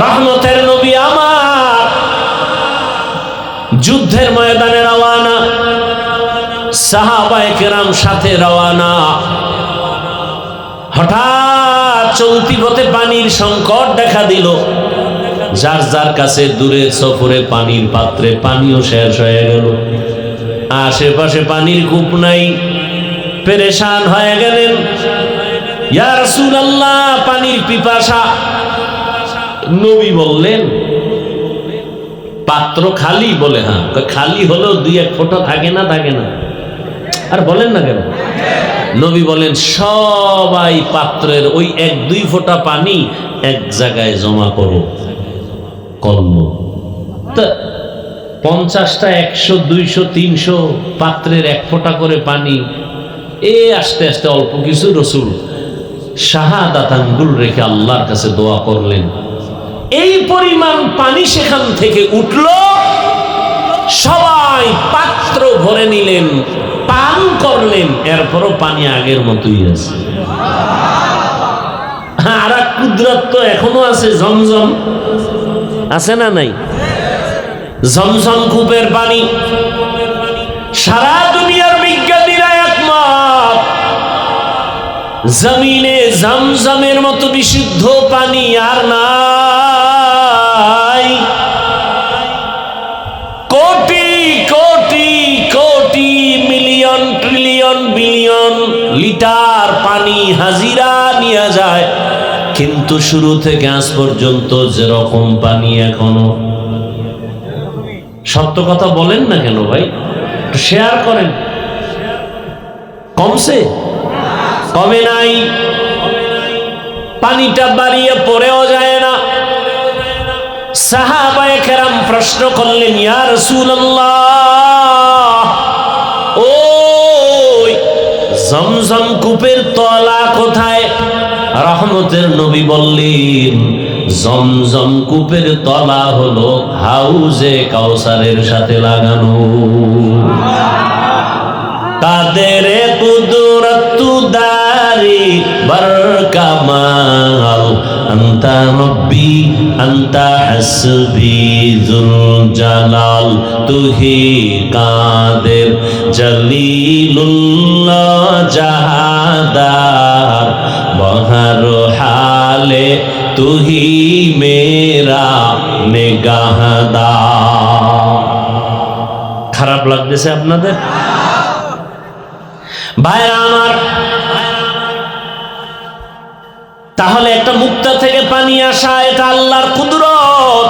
রহমতের নবী আমার যুদ্ধের ময়দানে রওয়ানা, সাহাবায়ে কেরাম সাথে রওয়ানা। হঠাৎ চলতি পথে পানির সংকট দেখা দিল। যার যার কাছে দূরে সফরে পানির পাত্রে পানিও শেষ হয়ে গেল। আশেপাশে পানির কূপ নাই, পেরেশান হয়ে গেলেন। ইয়া রাসূলুল্লাহ, পানির পিপাসা। নবী বললেন, পাত্র খালি? বলে হ্যাঁ। খালি হলেও দুই এক ফোঁটা থাকে না? থাকে না। আর বলেন না কেন? নবী বলেন, সবাই পাত্রের ওই এক দুই ফোঁটা পানি এক জায়গায় জমা করো। করল। তা 50টা 100 200 300 পাত্রের এক ফোঁটা করে পানি, আস্তে আস্তে অল্প কিছু রাসূল শাহাদাত আঙ্গুল রেখে আল্লাহর কাছে দোয়া করলেন। এই পরিমাণ পানি সেখান থেকে উঠল। সবাই পাত্র ভরে নিলেন, পান করলেন। এরপরও পানি আগের মতোই আছে। আর এক কুদরত তো এখনো আছে, জমজম আছে না নাই? জমজম কূপের পানি সারা দুনিয়ার বিজ্ঞানীরা একমত, জমিনে জমজমের মতো বিশুদ্ধ পানি আর নাই। Crore crore crore million trillion billion litre পানি হাজিরা নিয়ে যায়, কিন্তু শুরু থেকে আজ পর্যন্ত যেরকম পানি এখনো। সত্য কথা বলেন না কেন ভাই? শেয়ার করেন। কমছে? কমে নাই। পানিটা বাড়িয়ে পড়েও যায় না। সাহাবায়ে কেরাম প্রশ্ন করলেন, ইয়া রাসূলুল্লাহ, ওই জমজম কূপের তলা কোথায়? রহমতের নবী বললেন, জমজম কূপের তলা হলো হাউজে কাউসারের সাথে লাগানো। কাদের কুদরত দারি বরকামাল, আনতা রব্বি আনতা হাসবি যুল জালাল, তুহি কাদের জলিলুল্লাহ জাহাদার, বহর হালে তুহি মেরা নিগাহদার। খারাপ লাগতেছে আপনাদের? ভাইরা আমার, তাহলে একটা মুক্তা থেকে পানি আসা, এটা আল্লাহর কুদরত।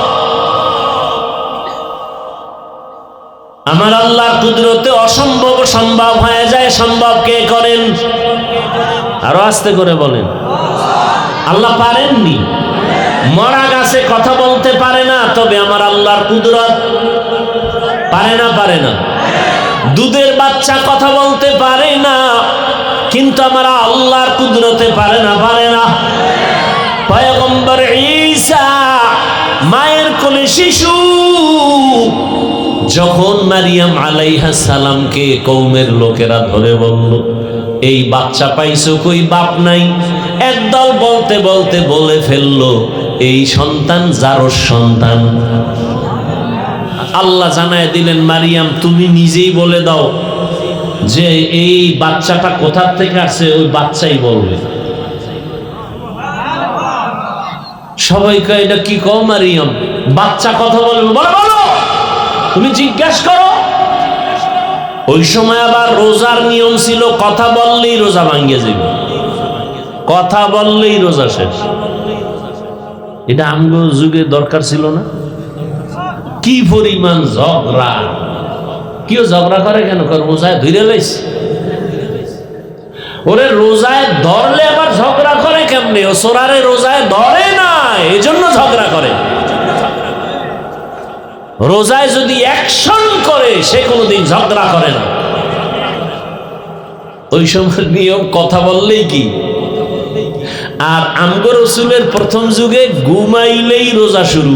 আমার আল্লাহর কুদরতে অসম্ভব সম্ভব হয়ে যায়। সম্ভব কে করেন? আরো আস্তে করে বলেন। আল্লাহ পারেননি? মরা গাছে কথা বলতে পারে না, তবে আমার আল্লাহর কুদরত পারে না? পারে না। দুধের বাচ্চা কথা বলতে পারে না, কিন্তু আমার আল্লাহর কুদরতে পারে না? পারে না। পয়গম্বর ঈসা মায়ের কোলে শিশু, যখন মারিয়াম আলাইহিস সালামকে কওমের লোকেরা ধরে বলল, এই বাচ্চা পাইছো কই, বাপ নাই। একদল বলতে বলতে বলে ফেললো, এই সন্তান জারস সন্তান। আল্লাহ জানায় দিলেন, মারিয়াম তুমি নিজেই বলে দাও যে এই বাচ্চাটা কোথা থেকে আসে, ওই বাচ্চাই বলবে। সবাই কয়, এটা কি কও মারিয়াম, বাচ্চা কথা বলবে? বলো বলো, তুমি জিজ্ঞাসা করো। ওই সময় আবার রোজার নিয়ম ছিল, কথা বললেই রোজা ভাঙ্গে যাবে, কথা বললেই রোজা শেষ। এটা আমগো যুগে দরকার ছিল না? কি পরিমাণ ঝগড়া! কেউ ঝগড়া করে কেন? রোজায় ধরে লাইছে। ওরে রোজায় ধরলে আবার ঝগড়া করে কেমনে? ও সোরারে রোজায় ধরে না, এজন্য ঝগড়া করে। রোজায় যদি অ্যাকশন করে, সে কোনোদিন ঝগড়া করে না। ওই সময় নিয়ম কথা বললেই কি। আর আমগো রাসূলের প্রথম যুগে ঘুমাইলেই রোজা শুরু।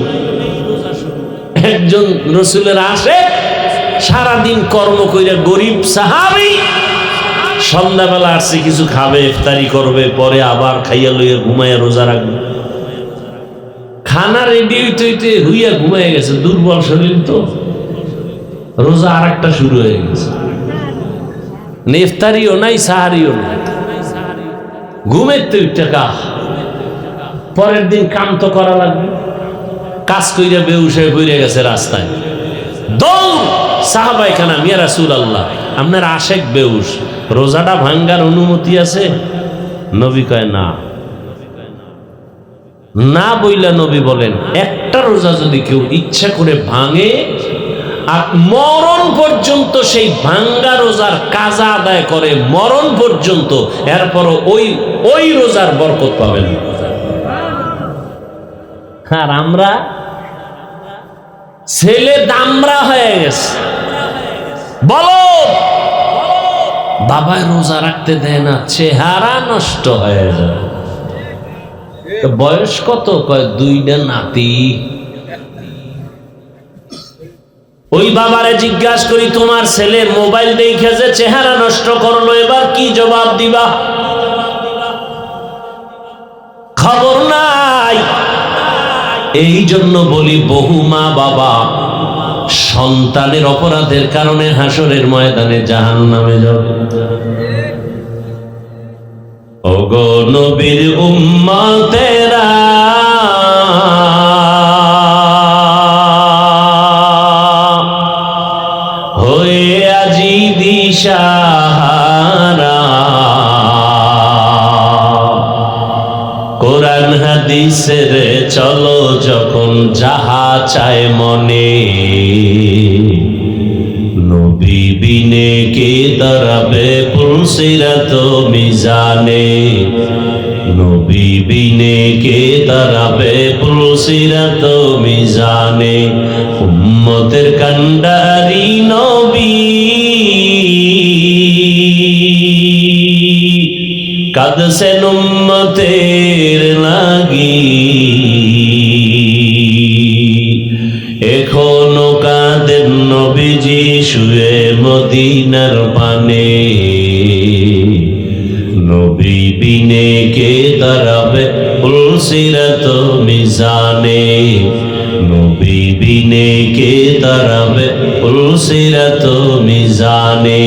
একজন রাসূলের আসে, সারাদিন কর্ম কইরা গরিব সাহাবী, সন্ধ্যাবেলা আসছে কিছু খাবে, ইফতারি করবে, পরে আবার খাইয়া লইয়া ঘুমাইয়া রোজা রাখবে। খানা রেডি হইতে হইতে হুইয়া ঘুমায় গেছে, দুর্বল শরীর তো, রোজা আর একটা শুরু হয়ে গেছে, ইফতারিও নাই সাহারিও নাই, ঘুমের তো টাকা। পরের দিন কাম তো করা লাগবে, কাজ কইরা বেহুশ হয়ে পড়ে গেছে রাস্তায়, দৌড় সাহাবায়ে কেরাম, ইয়া রাসূলুল্লাহ আপনার আশেক বেহুশ, রোজাটা ভাঙ্গার অনুমতি আছে? নবী কয় না। না বইলা নবী বলেন, একটা রোজা যদি কেউ ইচ্ছা করে ভাঙে আর মরণ পর্যন্ত সেই ভাঙ্গা রোজার কাজা আদায় করে, মরণ পর্যন্ত, এরপরও ওই রোজার বরকত পাবেন। আর আমরা ছেলে দামরা হয়ে গেছে, বলো বাবায় রোজা রাখতে দেয় না, চেহারা নষ্ট হয়ে যায়। বয়স কত? কয় 2টা নাতি। ওই বাবারে জিজ্ঞাসা করি, তোমার ছেলে মোবাইল দেখে যে চেহারা নষ্ট করলো, এবার কি জবাব দিবা? খবর নাই। এই জন্য বলি, বহু মা বাবা সন্তানের অপরাধের কারণে হাসরের ময়দানে জাহান্নামে যাবে। ওগো নবীর উম্মতেরা, হয়ে আজি দিশাহারা, কোরআন হাদিসের চলো যখন যাহা চায় মনে, নবী বিনে কে দাঁড়াবে পুলসিরাত মিজানে, নবী বিনে কে দাঁড়াবে পুলসিরাত মিজানে, উম্মতের কান্ডারি নবী কাঁদছেন উম্মতের লাগি, এখনো কাঁদেন নবীজি শুয়ে মদিনার পানে, নবী বিনে কে দাঁড়াবে পুলসিরাত মিজানে, নবী বিনে কে দাঁড়াবে পুলসিরাত মিজানে।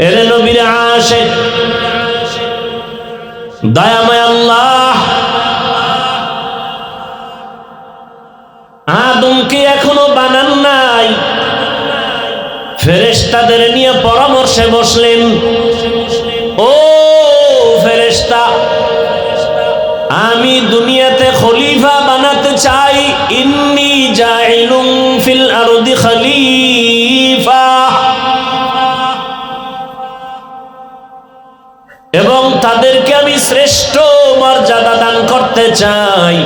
এরে নবীর আশিক, দয়াময় আল্লাহ আদমকে এখনো বানান নাই, ফেরেশতাদের নিয়ে পরামর্শে বসলেন, ও ফেরেশতা, আমি দুনিয়াতে খলিফা বানাতে চাই, ইন্নী জাইলুন ফিল আরদি খলিফা, এবং তাদেরকে আমি শ্রেষ্ঠ মর্যাদা দান করতে চাই।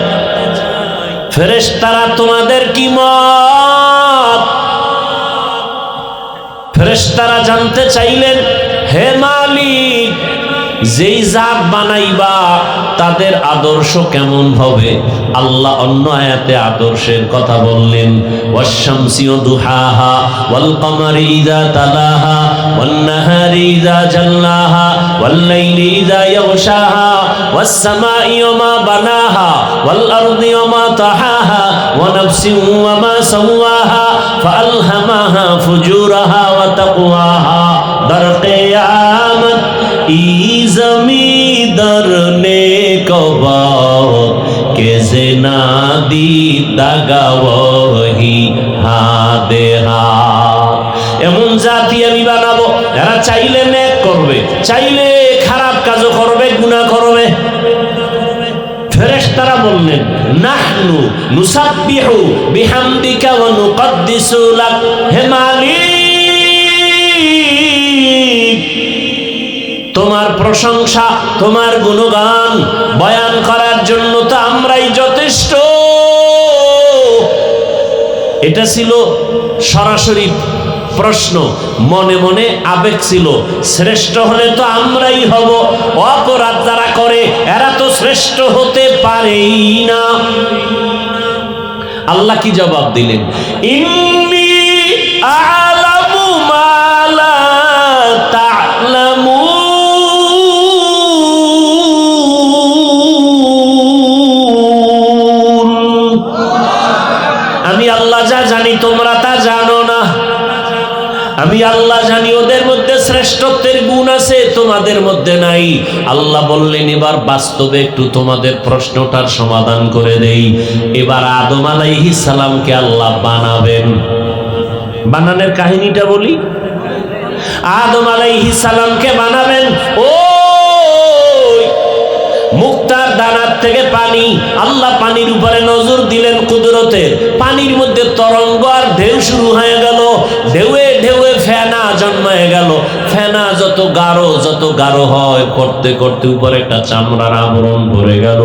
ফেরেশতারা তোমাদের কি মত? ফেরেশতারা জানতে চাইলেন, হে মালিক, যেই জাত বানাইবা তাদের আদর্শ কেমন হবে? আল্লাহ অন্য আয়াতে আদর্শের কথা বললেন, ওয়াশ-শামসি ওয়া দুহাহা ওয়াল কমারি ইযা তালাহা ওয়ান নাহারি ইযা জাল্লাহা ওয়াল লাইলি ইযা ইয়াগশাহা ওয়াস সামাই ওয়া মা বানাহা ওয়াল আরদি ওয়া মা তাহাহা ওয়া নাফসিন ওয়া মা সাওয়াহা ফাআলহামাহা ফুজুরাহা ওয়া তাকওয়াহা। দর কিয়ামত ই জমিদার নে কবাও কেসে না দি দাগাওহি হাদে হাত। এমন জাতি আমি বানাবো যারা চাইলে নেক করবে, চাইলে খারাপ কাজও করবে, গুনাহ করবে। ফেরেশতারা বললেন, নাহনু নুসাব্বিহু বিহামদিকা ওয়া নুকদ্দিসু লাক, হে মালিক, তোমার প্রশংসা, তোমার গুণগান বয়ান করার জন্য তো আমরাই যথেষ্ট। এটা ছিল সরাসরি প্রশ্ন, মনে মনে আবেগ ছিল, শ্রেষ্ঠ হলে তো আমরাই হব, অপরাধ যারা করে এরা তো শ্রেষ্ঠ হতে পারেই না। আল্লাহ কি জবাব দিলেন? ইন্নী আ'লামু মা লা তা'লামুন, আল্লাহ যা জানি তোমরা তা জানো না। আমি আল্লাহ জানি ওদের মধ্যে শ্রেষ্ঠত্বের গুণ আছে, তোমাদের মধ্যে নাই। আল্লাহ বললেন এবার বাস্তবে একটু তোমাদের প্রশ্নটার সমাধান করে দেই। এবার আদম আলাইহিস সালামকে আল্লাহ বানাবেন। বানানোর কাহিনীটা বলি। আদম আলাইহিস সালামকে বানাবেন। ওই মুক্তার দানার থেকে পানি, আল্লাহ পানির উপরে নজর দিলেন কুদরতের। পানির মধ্যে তরঙ্গ আর ঢেউ শুরু হয়ে গেল। ঢেউয়ে ঢেউয়ে ফেনা জন্মায় গেল। ফেনা যত গাঢ় হয়, করতে করতে উপরে একটা চামড়ার আবরণ ভরে গেল।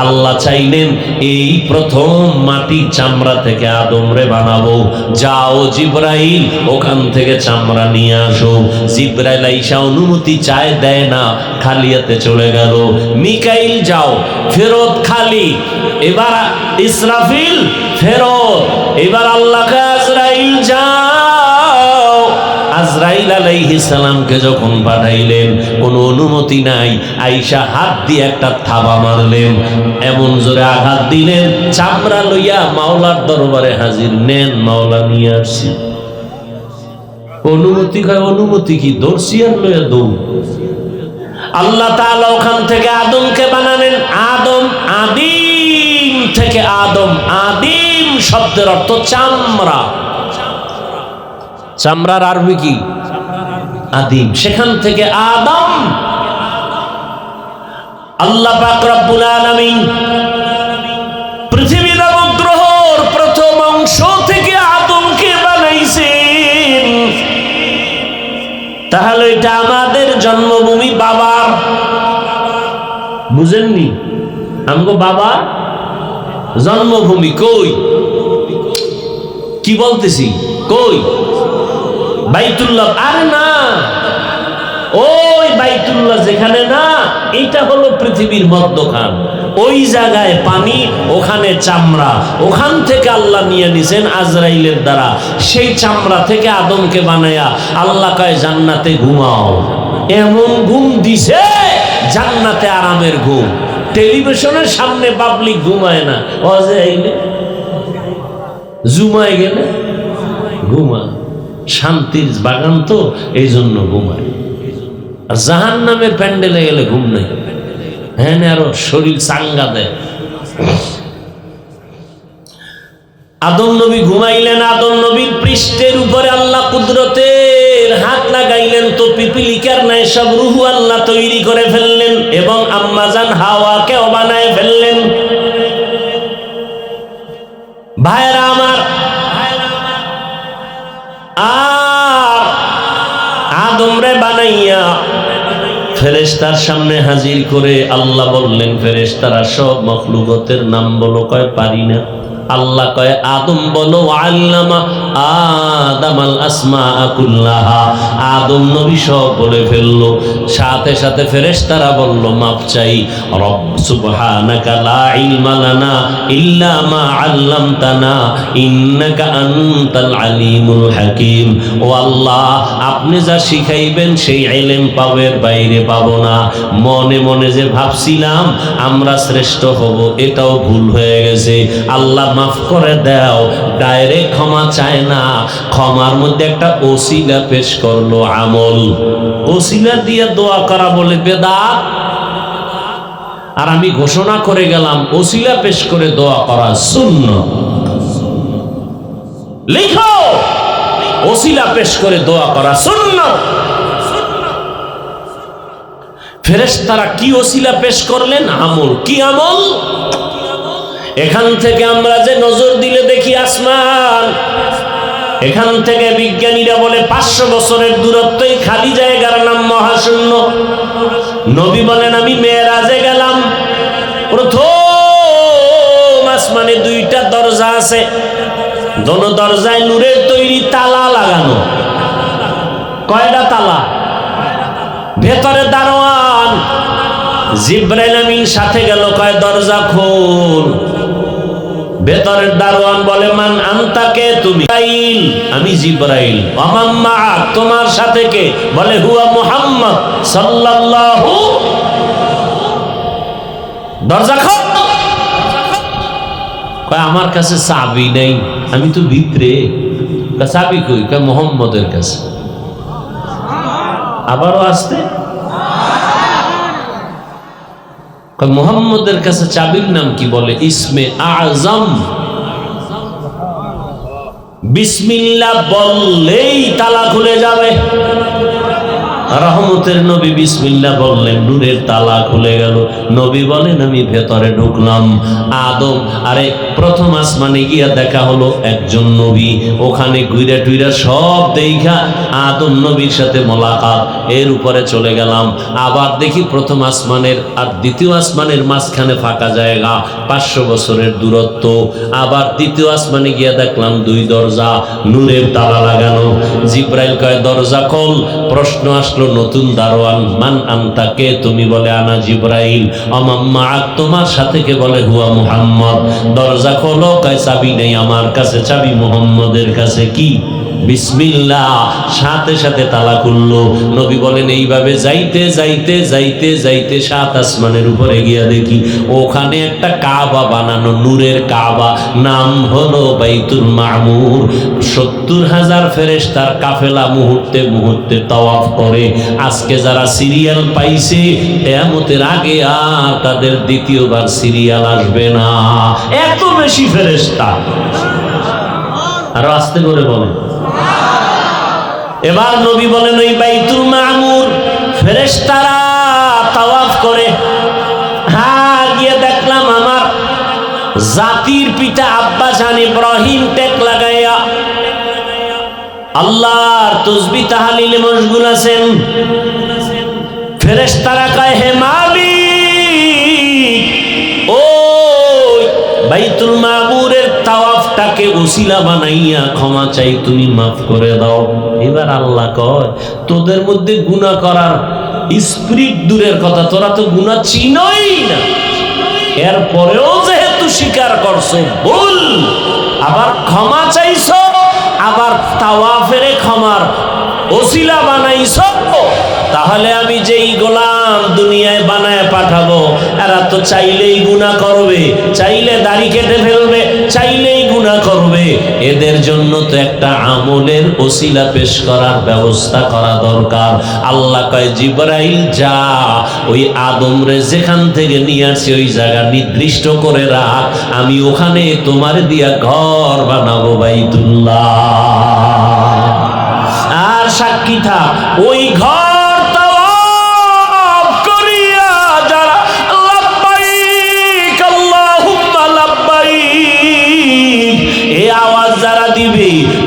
আল্লাহ চাইলেন এই প্রথম মাটি চামড়া থেকে আদমরে বানাবো। যাও জিবরাইল ওখান থেকে চামড়া নিয়ে আসো। জিবরাইল আইসা অনুমতি চায়, দেয় না, খালি হাতে চলে গেল। মিকাইল যাও, ফেরত খালি। এবার ইসরাফিল ফেরত। এবার আল্লাহকে আজরাইল যাও। আজরাইল আলাইহিস সালামকে যখন পাঠাইলেন, কোনো অনুমতি নাই, আইসা হাত দিয়ে একটা থাবা মারলেন। এমন জোরে আঘাত দিলেন, চামড়া লইয়া মাওলার দরবারে হাজির। নেন, মাওলা নিয়ে আসছি। অনুমতি কয়, অনুমতি কি? দর্শি আর লইয়া দৌড়। আল্লাহ তাআলা ওখান থেকে আদমকে বানালেন। আদম, আদিম থেকে আদম। আদিম শব্দের অর্থ চামড়া। চামড়ার আরবি কি? আদিম। সেখান থেকে আদম। আল্লাহ পাক রব্বুল আলামিন পৃথিবীর নবগ্রহর প্রথম অংশ থেকে আদমকে বানাইছেন। তাহলে এটা আমাদের জন্মভূমি বাবার। বুঝেননি? আমগো বাবা জন্মভূমি কই? কি বলতেছি? কই? বাইতুল্লাহ। আরে না, ওই বাইতুল্লাহ যেখানে না, এটা হলো পৃথিবীর মধ্যখান। ওই জায়গায় পানি, ওখানে চামড়া। ওখান থেকে আল্লাহ নিয়ে নিছেন আজরাইলের দ্বারা। সেই চামড়া থেকে আদমকে বানায়া আল্লাহ কয় জান্নাতে ঘুমাও। এমন ঘুম দিছে, জান্নাতে আরামের ঘুম। টেলিভিশনের সামনে পাবলিক ঘুমায় না, ওয়াজে আইলে জুমায় গেলে ঘুমা। শান্তির বাগান তো, এই জন্য ঘুমায়। আর জাহান্নামের প্যান্ডেলে গেলে ঘুম নেই। হ্যাঁ, আরো শরীর চাঙ্গা দেয়। আদম নবী ঘুমাইলেন। আদম নবীর পৃষ্ঠের উপরে আল্লাহ কুদরতের হাত লাগাইলেন। তো পিপিলিকার নাই সব রুহু আল্লাহ তৈরি করে ফেললেন এবং আম্মাজান হাওয়াকেও বানায় ফেললেন। ভাইরা আমার, আর আদমরে বানাইয়া ফেরেশতার সামনে হাজির করে আল্লাহ বললেন, ফেরেশতারা সব মখলুকতের নাম বলো। কয় পারি না। আল্লাহ কয় আদম বলো। আল্লামা আদামাল আসমাআ কুল্লাহা। আদম নবী সব বলে ফেললো। সাথে সাথে ফেরেশতারা বলল, মাপ চাই। রব সুবহানাকা লা ইলমা লানা ইল্লা মা আল্লামতানা ইন্নাকা আনতাল আলিমুল হাকিম। ও আল্লাহ, আপনি যা শিখাইবেন সেই ইলম পাওয়ার বাইরে পাবো না। মনে মনে যে ভাবছিলাম আমরা শ্রেষ্ঠ হব, এটাও ভুল হয়ে গেছে। আল্লাহ মাফ করে দাও। ডাইরেক্ট ক্ষমা চায় না, ক্ষমার মধ্যে একটা ওসিলা পেশ করলো, আমল। ওসিলা দিয়ে দোয়া করা বলে বেদাত। আর আমি ঘোষণা করে গেলাম ওসিলা পেশ করে দোয়া করা সুন্নাত। লিখো, ওসিলা পেশ করে দোয়া করা সুন্নাত। ফেরেশতারা কি ওসিলা পেশ করলেন? আমল। কি আমল? এখান থেকে আমরা যে নজর দিলে দেখি আসমান, এখান থেকে বিজ্ঞানীরা বলে 500 বছরের দূরত্বই খালি জায়গার নাম মহাশূন্য। নবী বলেন আমি মেরাজে গেলাম, প্রথম আসমানে 2টা দরজা আছে, দোনো দরজায় নূরের তৈরি তালা লাগানো। কয়টা তালা? ভেতরে দারোয়ান জিবরাইল আমিন সাথে গেল, কয় দরজা খোল। ভেতরের দারোয়ান বলে মান আনতাকে? তুমি। আমি জিবরাইল। আম্মা তোমার সাথে কে? বলে হুয়া মুহাম্মদ সাল্লাল্লাহু। দরজা খোল। কয় আমার কাছে চাবি নেই, আমি তো ভিতরে। চাবি কই? কয় মোহাম্মদের কাছে। আবারও আসতে কয় মোহাম্মদের কাছে চাবির নাম কি? বলে ইসমে আজম। বিসমিল্লাহ বললেই তালা খুলে যাবে। রহমতের নবী বিসমিল্লাহ বললেন, নূরের তালা খুলে গেল। নবী বলেন আমি ভেতরে ঢুকলাম। আদম আরে প্রথম আসমানে গিয়া দেখা হলো একজন নবী, ওখানে ঘুরে টুইরা সব দেখা আদম নবীর সাথে মোলাকাত। এর উপরে চলে গেলাম, আবার দেখি প্রথম আসমানের আর দ্বিতীয় আসমানের মাঝখানে ফাঁকা জায়গা, 500 বছরের দূরত্ব। আবার দ্বিতীয় আসমানে গিয়া দেখলাম 2 দরজা, নূরের তালা লাগানো। জিব্রাইল কয় দরজা খোল। প্রশ্ন আসলো নতুন দারোয়ান, মান আনতা, কে তুমি? বলে আনা জিব্রাইল। আমাম্মা তোমার সাথে কে? বলে হুয়া মুহাম্মদ। দরজা খোলো। কয় চাবি নেই আমার কাছে, চাবি মুহাম্মদের কাছে। কি? বিসমিল্লাহ। সাথে সাথে তালা খুললো। নবী বলেন এইভাবে যাইতে যাইতে যাইতে যাইতে 7 আসমানের উপরে গিয়া দেখি ওখানে একটা কাবা বানানো, নূরের কাবা, নাম হলো বাইতুল মামুর। 70,000 ফেরেশতার কাফেলা মুহূর্তে মুহূর্তে তাওয়াফ করে। আজকে যারা সিরিয়াল পাইছে, কিয়ামতের আগে আর তাদের দ্বিতীয়বার সিরিয়াল আসবে না, এত বেশি ফেরেশতা। আরো আস্তে করে বলেন। এবার নবী বলেন ওই বাইতুল মামুর ফেরেশতারা তাওয়াফ করে। হ্যাঁ, গিয়ে দেখলাম আমার জাতির পিতা আব্বা জান ইব্রাহিম টেক লাগাইয়া আল্লাহর তাসবিহ তাহলিলে মশগুল আছেন। ফেরেশতারা কয় হে মালিক, ওই বাইতুল মামুরের তাওয়াফটাকে ওসিলা বানাইয়া ক্ষমা চাই, তুমি মাফ করে দাও। এবার আল্লাহ কয় তোদের মধ্যে গুনাহ করার স্পিরিট দূরের কথা, তোরা তো গুনাহ চিনই না, এরপরেও যেহেতু স্বীকার করছো ভুল, আবার ক্ষমা চাইছো, আবার তাওয়াফের ক্ষমার ওসিলা বানাইছো, তাহলে আমি যেই গোলাম দুনিয়ায় বানায় পাঠাবো এরা তো চাইলেই গুনাহ করবে, চাইলে দাড়ি কেটে ফেলবে, চাইলেই গুনাহ করবে। এদের জন্য তো একটা আমলের ওসিলা পেশ করার ব্যবস্থা করা দরকার। আল্লাহ কয় জিবরাইল যা, ওই আদমরে যেখান থেকে নিয়ে আসি ওই জায়গা নির্দিষ্ট করে রাখ, আমি ওখানে তোমার দিয়া ঘর বানাবো বাইতুল্লাহ। আর সাক্ষী থাক ওই ঘর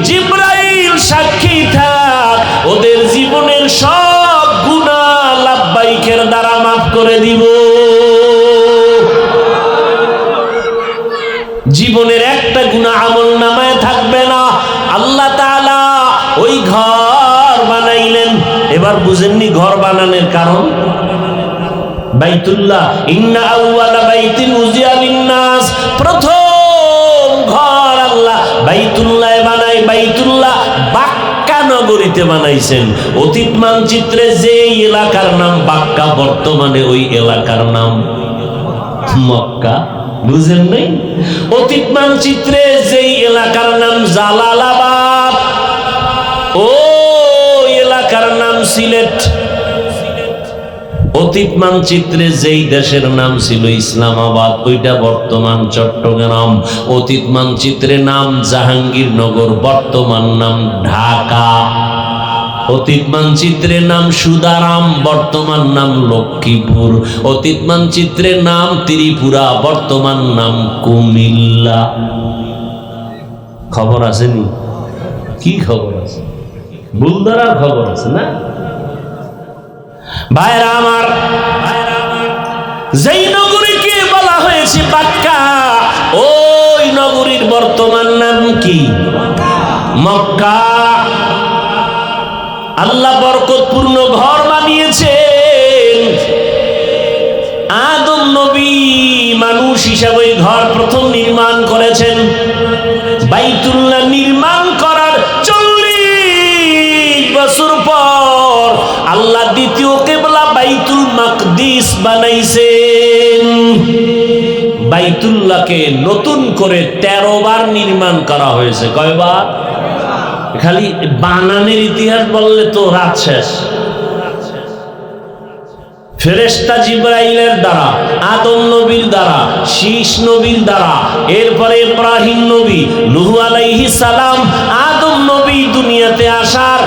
জিবরাইল সাক্ষী থাক, ওদের জীবনের সব গুনাহ লাব্বাইকের দ্বারা মাফ করে দিব। জীবনের একটা গুনাহ আমলনামায় থাকবে না। আল্লাহ তাআলা ওই ঘর বানাইলেন। এবার বুঝেননি ঘর বানানোর কারণ? বাইতুল্লাহ, ইন্না আউওয়ালা বাইতিন উযিয়া লিন-নাস, প্রথম ঘর আল্লাহ বাইতুল্লাহ বানাই। বাইতুল্লাহ বাক্কা নগরীতে বানাইছেন। অতীত মানচিত্রে যে এলাকার নাম বাক্কা, বর্তমানে ওই এলাকার নাম মক্কা। বুঝেন নাই? অতীত মানচিত্রে যে এলাকার নাম জালালাবাদ, ওই এলাকার নাম সিলেট। অতীত মানচিত্রে যেই দেশের নাম ছিল ইসলামাবাদ, ওইটা বর্তমান চট্টগ্রাম। অতীত মানচিত্রে নাম জাহাঙ্গীরনগর, বর্তমান নাম ঢাকা। অতীত মানচিত্রে নাম সুদারাম, বর্তমান নাম লক্ষ্মীপুর। অতীত মানচিত্রে নাম ত্রিপুরা, বর্তমান নাম কুমিল্লা। খবর আসেনি? কি খবর আছে? বুলদারার খবর আছে না? ভাইরা আমার, যেই নগরীকে বলা হয়েছে বাক্কা, ওই নগরীর বর্তমান নাম কি? মক্কা। আল্লাহ বরকতপূর্ণ ঘর বানিয়েছেন। আদম নবী মানুষ হিসাবে ঘর প্রথম নির্মাণ করেছেন। বাইতুল্লাহ নির্মাণ করার 40 বছর পর আল্লাহ দ্বিতীয় কিবলা বাইতুল মাকদিস বানাইছেন। বাইতুল্লাহকে নতুন করে 13 বার নির্মাণ করা হয়েছে। কয়বার? খালি বানানের ইতিহাস বললে তো রাত শেষ। ফেরেশতা জিবরাইলের দ্বারা, আদম নবীর দ্বারা, শীষ নবীর দ্বারা, এরপরে ইব্রাহিম নবী, নূহ আলাইহিস সালাম, আদম নবী দুনিয়াতে আসার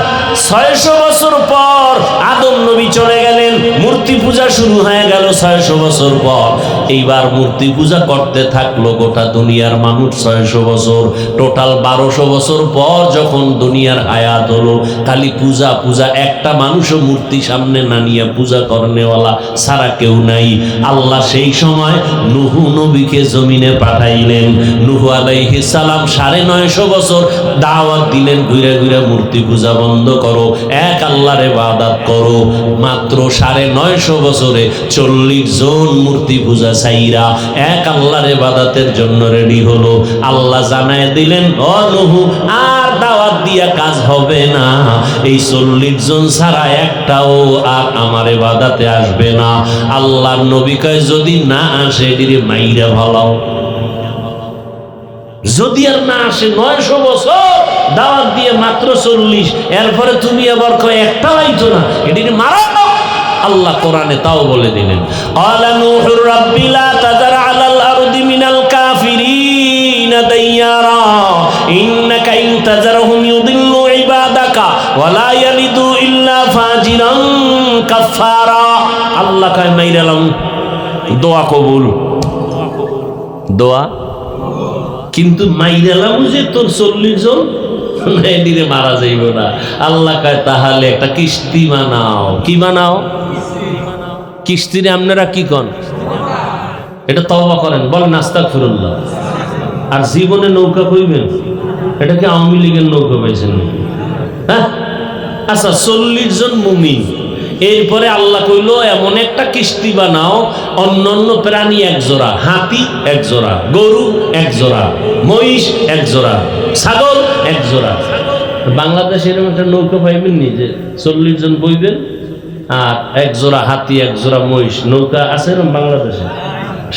600 বছর পর আদম নবী চলে গেলেন, মূর্তি পূজা শুরু হয়ে গেল 600 বছর পর। এইবার মূর্তি পূজা করতে থাকলো গোটা দুনিয়ার মানুষ 600 বছর। টোটাল 1200 বছর পর যখন দুনিয়ার হায়াত হলো, খালি পূজা পূজা, একটা মানুষও মূর্তি সামনে না নিয়ে পূজা করনেওয়ালা সারা কেউ নাই। আল্লাহ সেই সময় নূহ নবীকে জমিনে পাঠাইলেন। নূহ আলাইহিস সালাম 950 বছর দাওয়াত দিলেন, ঘুরে ঘুরে মূর্তি পূজা বন্ধ করো, এক আল্লাহর ইবাদত করো। মাত্র 950 বছরে 40 জন মূর্তি পূজা ছাইরা এক আল্লাহর ইবাদতের জন্য রেডি হলো। আল্লাহ জানায় দিলেন, ও নূহ, আর দাওয়াত দিয়া কাজ হবে না। এই 40 জন ছাড়া একটাও আর আমার ইবাদতে আসবে না। আল্লাহর নবী কয়, যদি না আসে এদিকে মাইরা ভালাও। যদি আর না আসে, 900 বছর দাওয়াত দিয়ে মাত্র 40, এরপরে তুমি আবার কয় একটা লাইতো না, এদিকে মারা। আল্লাহ কোরআনে তাও বলে দিলেন, ক্বালা নূহুর রাব্বি লা তাযার আলাল আরদি মিনাল কাফিরিনা দাইয়ারা ইন্নাকা ইন তাযারহুম ইউদিল্লু ইবাদাকা ওয়া লা ইয়ালিদু ইল্লা ফাজিরান কাফারা। আল্লাহ কয় মাইরালাম, দোয়া কবুল, দোয়া কিন্তু মাইরালাম যে তোর 40 জন এদিকে মারা যাইব না। আল্লাহ কয় তাহলে একটা কিস্তি বানাও। কি বানাও? কিস্তিরে আপনারা কি কন? এটা তওবা করেন, বলেন আস্তাগফিরুল্লাহ। আর জীবনে নৌকা কইবেন, এটা কি আওয়ামী লীগের নৌকা পাইছেন নাকি? হ্যাঁ, আচ্ছা 40 জন মুমিন, এরপরে আল্লাহ কইল এমন একটা কিস্তি বানাও, অন্যান্য প্রাণী 1 জোড়া, হাতি 1 জোড়া, গরু 1 জোড়া, মহিষ 1 জোড়া, ছাগল 1 জোড়া। বাংলাদেশে এরকম একটা নৌকা পাইবেন নি যে 40 জন বইবেন আর 1 জোড়া হাতি 1 জোড়া মহিষ? নৌকা আছে এরকম বাংলাদেশে?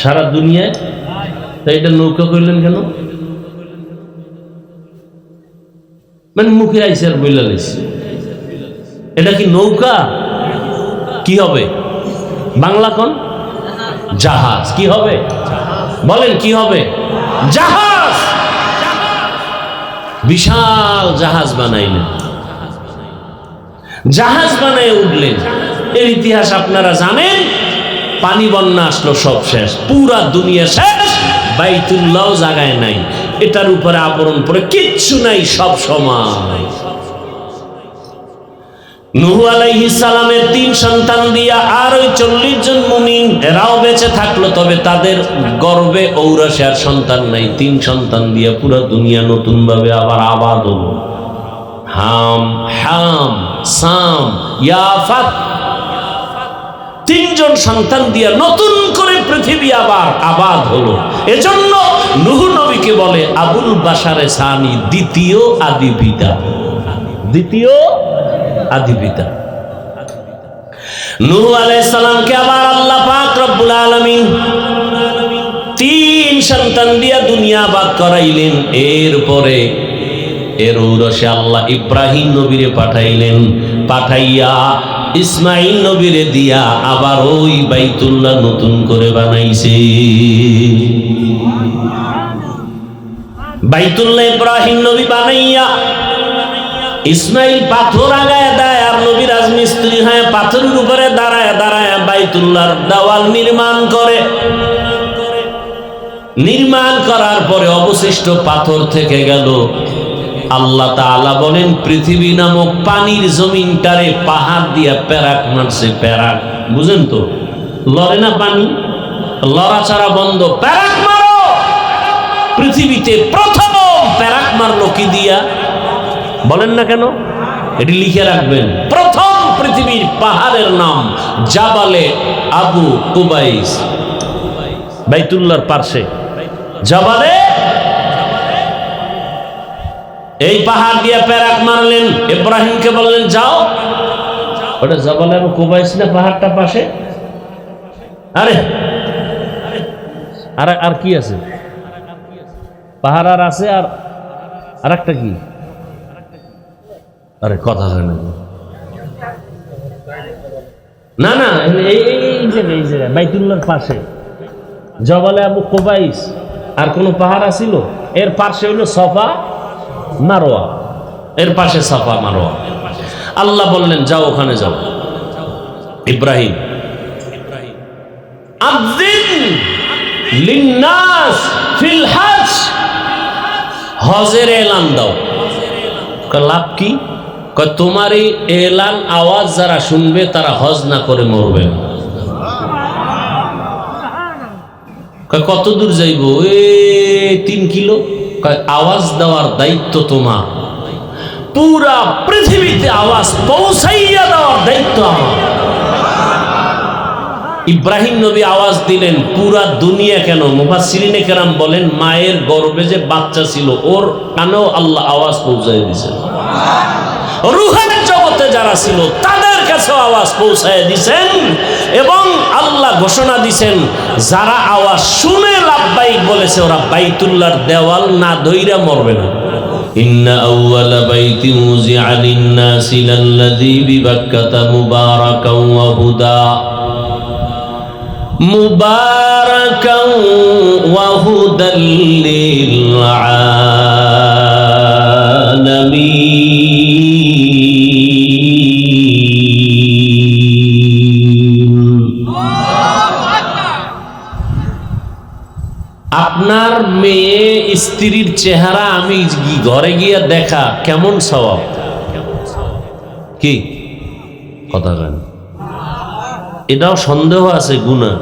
সারা দুনিয়ায়। তাই এটা নৌকা কইলেন কেন? মানে মুখে আইসে আর বইলা লাইছে। এটা কি নৌকা? কি হবে? বাংলা কোন? জাহাজ। কি হবে বলেন? কি হবে? জাহাজ। বিশাল জাহাজ বানাইলেন, জাহাজ বানায় উঠলেন। এর ইতিহাস আপনারা জানেন। পানি বন্যা আসলো, সব শেষ, পুরা দুনিয়া শেষ, বাইতুল্লাহ জায়গায় নাই, এটার উপরে আবরণ পরে কিচ্ছু নাই, সব সমান। নূহ আলাইহিস সালামের 3 সন্তান দিয়া আর ওই 40 জন মুমিন এরাও বেঁচে থাকলো, তবে তাদের গর্ভে ঔরসে আর সন্তান নাই। 3 সন্তান দিয়া পুরো দুনিয়া নতুন ভাবে আবার আবাদ হলো। হাম, হাম, সাম, ইয়াফাত, 3 জন সন্তান দিয়া নতুন করে পৃথিবী আবার আবাদ হলো। এজন্য নূহ নবীকে বলে আবুল বাশারে সানি, দ্বিতীয় আদি পিতা। দ্বিতীয় আদি পিতা। নূহ আলাইহিস সালামকে আবার আল্লাহ পাক রব্বুল আলামিন 3 সন্তান দিয়া দুনিয়া আবাদ করাইলেন। এরপরে এর ঔরসে আল্লাহ ইব্রাহিম নবীরে পাঠাইলেন, পাঠাইয়া ইসমাইল নবীরে দিয়া আবার ওই বাইতুল্লাহ নতুন করে বানাইছে। বাইতুল্লাহ ইব্রাহিম নবী বানাইয়া ইসমাইল পাথর আগায় দেয়, আর নবী রাজমিস্ত্রি হয়ে পাথরের উপরে দাঁড়ায় দাঁড়ায় বাইতুল্লাহর দেওয়াল নির্মাণ করে। নির্মাণ করার পরে অবশিষ্ট পাথর থেকে গেল। আল্লাহ তাআলা বলেন, পৃথিবী নামক পানির জমিনটারে পাহাড় দিয়া প্যারাক মারছে। প্যারাক বুঝেন তো? লড়ে না পানি, লড়াচড়া বন্ধ, প্যারাক মারো। পৃথিবীতে প্রথম প্যারাক মারলো কি দিয়া? বলেন না কেন? এটি লিখে রাখবেন। প্রথম পৃথিবীর পাহাড়ের নাম জাবালে আবু কুবাইস, বাইতুল্লাহর পাশে জাবালে। এই পাহাড় দিয়ে প্যারাক মারলেন, ইব্রাহিমকে বললেন যাও। ওটা জাবালে আবু কুবাইস না পাহাড়টা পাশে? আরে আর কি আছে? পাহাড় আর আছে, আর একটা কি? আরে কথা হয় না। না না, এই জায়গায় বাইতুল্লাহর পাশে জবালে আবু কুবাইস আর কোন পাহাড় আছিল? এর পাশে হইল সফা মারোয়া, এর পাশে সফা মারোয়া। আল্লাহ বললেন যাও, ওখানে যাও। ইব্রাহিম আযিন লিন্নাস ফিল হজ, হজের এলান দাও। লাভ কি? তোমার এই এলান আওয়াজ যারা শুনবে তারা হজ না করে মরবে। কত দূর যাইব? 3 কিলো। আওয়াজ দেওয়ার দায়িত্ব তোমার, পুরা পৃথিবীতে আওয়াজ পৌঁছাইয়া দেওয়ার দায়িত্ব আমার। ইব্রাহিম নবী আওয়াজ দিলেন, পুরা দুনিয়া কেন, মুফাসসিরিনে কেরাম বলেন মায়ের গর্ভে যে বাচ্চা ছিল ওর কানেও আল্লাহ আওয়াজ পৌঁছায় দিয়েছেন। রূহের জগতে যারা ছিল তাদের কাছে আওয়াজ পৌঁছায় দিয়েছেন, এবং আল্লাহ ঘোষণা দিয়েছেন যারা আওয়াজ শুনে লাব্বাইক বলেছে ওরা বাইতুল্লাহর দেওয়াল না ধইরা মরবে না। ইন্না আউওয়ালা বাইতিন উযিআ লিন-নাসি লাল্লাযী বিবাক্কাতা মুবারাকাও ওয়া হুদা, মুবারাকাও ওয়া হুদাল লিল আলামিন। আপনার মেয়ে স্ত্রীর চেহারা আমি ঘরে গিয়ে দেখা কেমন সওয়াব? কি কথা বলেন? এটাও সন্দেহ আছে গুনাহ।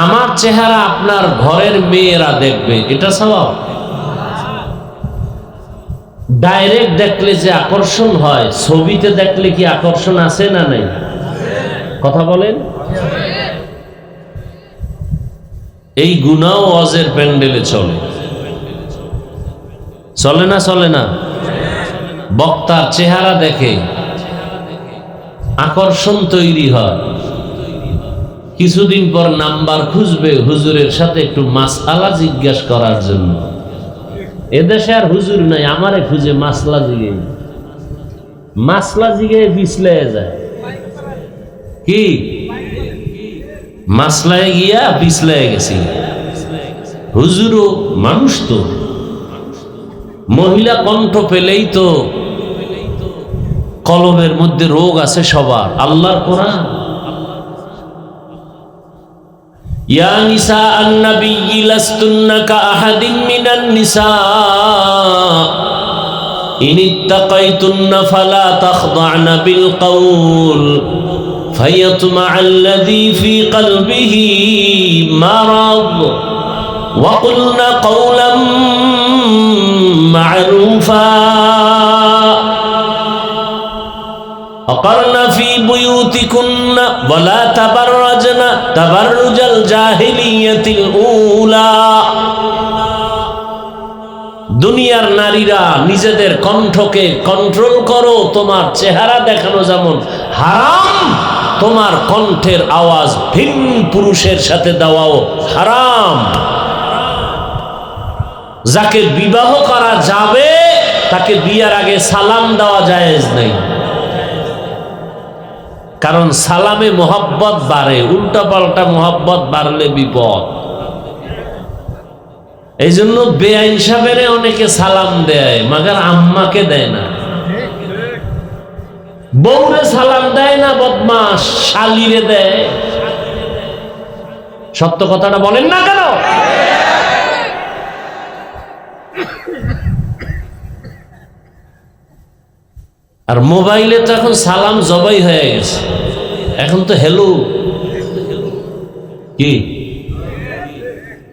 আমার চেহারা আপনার ঘরের মেয়েরা দেখবে, এটা সওয়াব। ডাইরেক্ট দেখলে যে আকর্ষণ হয়, ছবিতে দেখলে কি আকর্ষণ আছে না নাই? কথা বলেন। এই গুনাহ ওয়াজের প্যান্ডেলে চলে, চলে না? চলে না? বক্তার চেহারা দেখে আকর্ষণ তৈরি হয়, কিছুদিন পর নাম্বার খুঁজবে হুজুরের সাথে একটু মাসআলা জিজ্ঞাসা করার জন্য। এদেশে আর হুজুর নাই, আমারে খুঁজে মাসলা জিগে পিছলে যায়। কি মাসলায় গিয়া পিছলে গেছি। হুজুরও মানুষ তো, মহিলা কণ্ঠ পেলেই তো কলমের মধ্যে রোগ আছে সবার। আল্লাহর কোরআন, ইয়া নিসা আন-নবী লাস্তুন্না কাআহাদিন মিনান নিসা ইন ইত্তাকাইতুন্না ফালা তাখদা'না বিল কওল ফায়াতমা'আল্লাযী ফী কলবিহি মারাদ ওয়া কুলনা কওলাম মা'রুফা وقرن في بيوتكن ولا تبرجن تبرج الجاهلية الأولى। দুনিয়ার নারীরা নিজেদের কণ্ঠকে কন্ট্রোল করো। তোমার চেহারা দেখানো যেমন হারাম, তোমার কণ্ঠের আওয়াজ ভিন্ন পুরুষের সাথে দেওয়াও হারাম। যাকে বিবাহ করা যাবে তাকে বিয়ার আগে সালাম দেওয়া জায়েজ নাই, কারণ সালামে মোহাব্বত বাড়ে, উল্টা পাল্টা মোহাব্বত বাড়লে বিপদ। এই জন্য বেআইন সাহেবের অনেকে সালাম দেয়, মাগার আম্মাকে দেয় না। বউরে সালাম দেয় না, বদমাস শালিরে দেয়। সত্য কথাটা বলেন না কেন? আর মোবাইলে তো এখন সালাম জবাই হয়ে গেছে, এখন তো হ্যালো কি।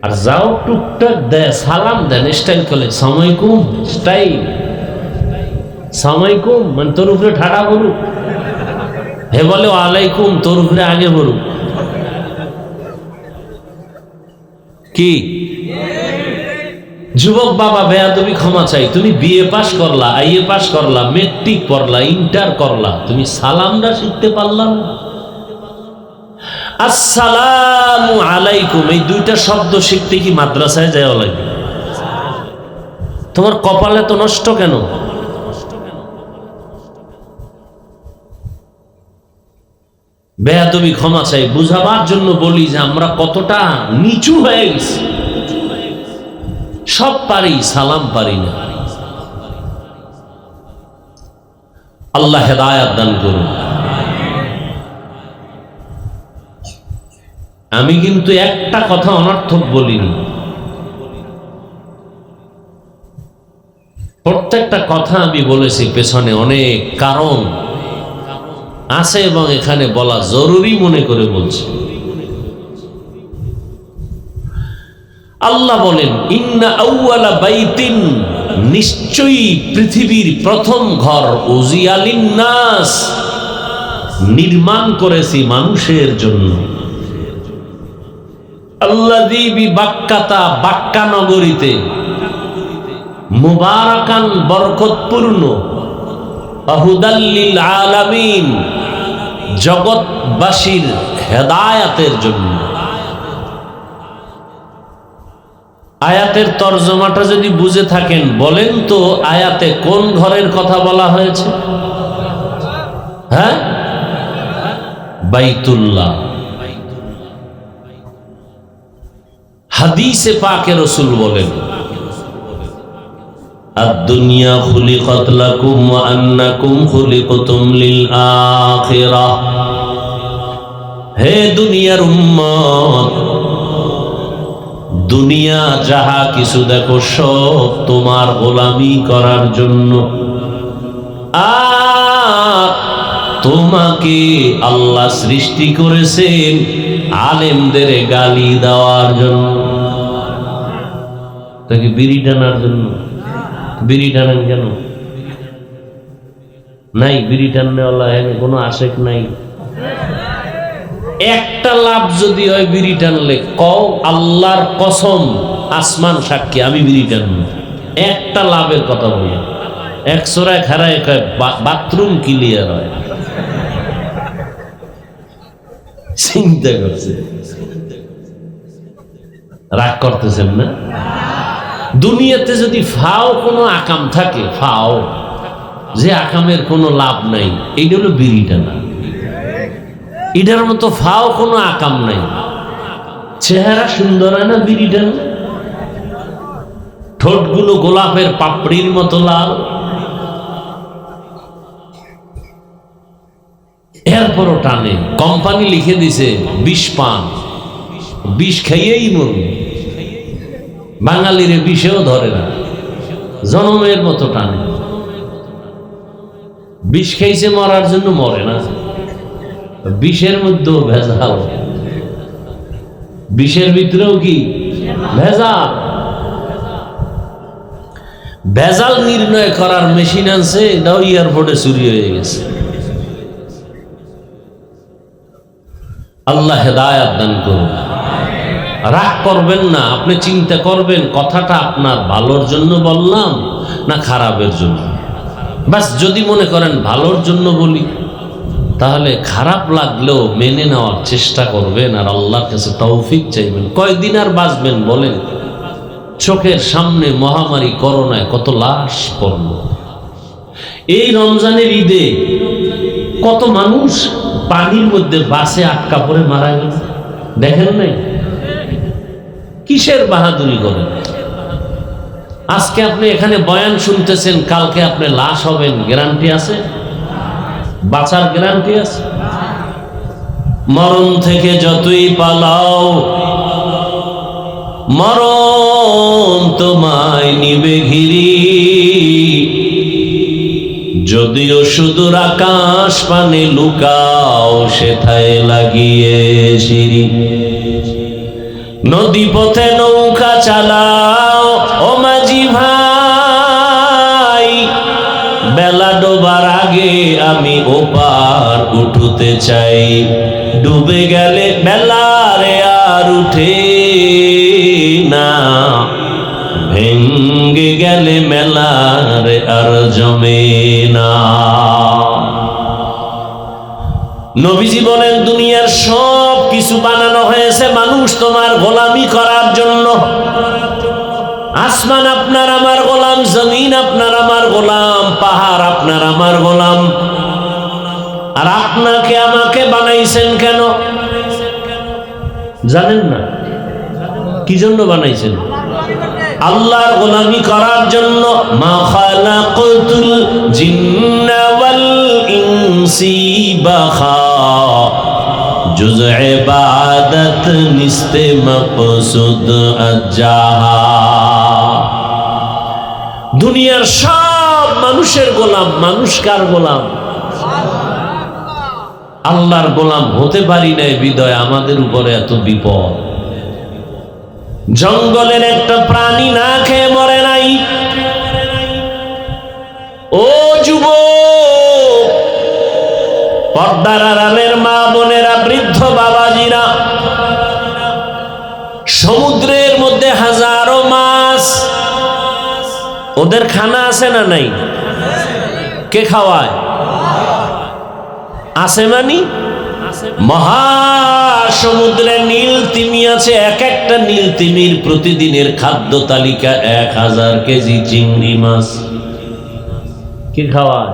আর যাও টুকটাক দেয় সালাম দেন, স্টাইল করে সালামালাইকুম, স্টাইল সালামালাইকুম মানে তোর উপরে ঠাড়া বলুক, হে বলে ওয়ালাইকুম তোর উপরে আগে বলুক। কি যুবক বাবা, বেয়াদবি ক্ষমা চাই। তুমি বিএ পাস করলা, আইএ পাস করলা, মেট্রিক পড়লা, ইন্টার করলা, তুমি সালামটা শিখতে পারলাম? আসসালামু আলাইকুম, এই দুইটা শব্দ শিখতে কি মাদ্রাসায় যাওয়া লাগে? তোমার কপালে তো নষ্ট কেন? বেয়াদবি ক্ষমা চাই, বুঝাবার জন্য বলি যে আমরা কতটা নিচু হয়ে গেছি। সব পারি, সালাম পারি না। আল্লাহ হেদায়াত দান করুন। আমি কিন্তু একটা কথা অনর্থক বলিনি, প্রত্যেকটা কথা আমি বলেছি পেছনে অনেক কারণ আছে এবং এখানে বলা জরুরি মনে করে বলছি। আল্লাহ বলেন, ইন্না আউয়ালা বাইতিন, নিশ্চয়ই পৃথিবীর প্রথম ঘর, উজিয়া লিন্নাস, নির্মাণ করেছি মানুষের জন্য, আল্লাযী বিবাক্কাতা, বাক্কা নগরীতে, মুবারাকান, বরকতপূর্ণ, হুদাল লিল আলামিন, জগৎবাসীর হেদায়াতের জন্য। আয়াতের তর্জমাটা যদি বুঝে থাকেন বলেন তো, আয়াতে কোন ঘরের কথা বলা হয়েছে? হ্যাঁ, বাইতুল্লাহ। হাদিসে পাকে রাসূল বলেন, আদ-দুনিয়া খুলিকাত লাকুম ওয়া আন্নাকুম খুলিকতুম লিল আখিরাহ। হে দুনিয়ার উম্মত, দুনিয়া যাহা কিছু দেখো সব তোমার গোলামি করার জন্য, আর তোমাকে আল্লাহ সৃষ্টি করেছেন আলেমদের গালি দেওয়ার জন্য। তাকে বিড়ি টানার জন্য। বিড়ি টানেন কেন? নাই বিড়ি টাননেওয়ালা কোনো আশেক নাই। একটা লাভ যদি হয় বিড়ি টানলে, কও আল্লাহর কসম, আসমান সাক্ষী, আমি বিড়ি টানব। একটা লাভের কথা বলি, এক সোরায় খারায় বাথরুম ক্লিয়ার হয়। চিন্তা করছে, রাগ করতেছেন না? দুনিয়াতে যদি ফাও কোনো আকাম থাকে, ফাও যে আকামের কোনো লাভ নাই, এইটা হলো বিড়ি টানা। এটার মতো ফাও কোনো আকাম নাই। চেহারা সুন্দর হয় না বিড়ি টানা? ঠোঁটগুলো গোলাপের পাপড়ির মতো লাল, এরপরও টানে। কোম্পানি লিখে দিছে বিষ পান, বিষ খাইয়েই মরবে। বাঙালিরে বিষেও ধরে না, জনমের মতো টানে। বিষ খাইছে মরার জন্য মরে না, বিষের মধ্যেও ভেজাল, বিষের ভিতরেও কি ভেজাল। ভেজাল নির্ণয় করার মেশিন আছে, এটাও এয়ারপোর্টে চুরি হয়ে গেছে। আল্লাহ হেদায়াত দান করুন। রাগ করবেন না, আপনি চিন্তা করবেন কথাটা আপনার ভালোর জন্য বললাম না খারাপের জন্য। বাস যদি মনে করেন ভালোর জন্য বলি, তাহলে খারাপ লাগলেও মেনে নেওয়ার চেষ্টা করবেন আর আল্লাহর কাছে তৌফিক চাইবেন। কয়দিন আর বাঁচবেন বলেন? চোখের সামনে মহামারী করোনায় কত লাশ পড়ল। এই রমজানের ঈদে কত মানুষ পানির মধ্যে বাসে আটকা পড়ে মারা গেল, দেখেন নাই? কিসের বাহাদুরি করেন? আজকে আপনি এখানে বয়ান শুনতেছেন, কালকে আপনি লাশ হবেন, গ্যারান্টি আছে? বাঁচার গ্যারান্টি আছে? মরণ থেকে যতই পালাও, মরণ তোমায় নিবে ঘিরি। যদিও সুদূর আকাশ পানে লুকাও, সেথায় লাগিয়ে সিঁড়ি। নদী পথে নৌকা চালাও ও মাঝি ভাই, বেলা ডোবার আগে আমি ওপার উঠতে চাই। ডুবে গেলে বেলারে আর উঠে না, ভেঙ্গে গেলে মেলারে আর জমে না। নবীজি বলেন, দুনিয়ার সব কিছু কিছু বানানো হয়েছে মানুষ তোমার গোলামি করার জন্য। আসমান আপনার আমার গোলাম, জমিন আপনার আমার গোলাম, পাহাড় আপনার আমার গোলাম। আর আপনাকে আমাকে বানাইছেন কেন জানেন না? কি জন্য বানাইছেন? আল্লাহর গোলামি করার জন্য। মা খালাকাতুল জিন্না ওয়াল ইনসি বাখা জুজ ইবাদত নিস্তে মকসুদ আজাহা। দুনিয়ার সব মানুষের গোলাম, মানুষ কার গোলাম? আল্লাহর গোলাম হতে পারি নাই বিদয় আমাদের উপরে এত বিপদ। জঙ্গলের একটা প্রাণী না খেয়ে মরে নাই। ও যুবক, পর্দার আড়ালের মা বোনেরা, বৃদ্ধ বাবাজিরা, সমুদ্রের মধ্যে হাজারো মাছ, ওদের খানা আছে না নাই? কে খাওয়ায়? আছে মানি মহাসমুদ্রে নীল তিমি আছে। এক একটা নীল তিমির প্রতিদিনের খাদ্য তালিকা 1000 কেজি চিংড়ি মাছ। কে খাওয়ায়?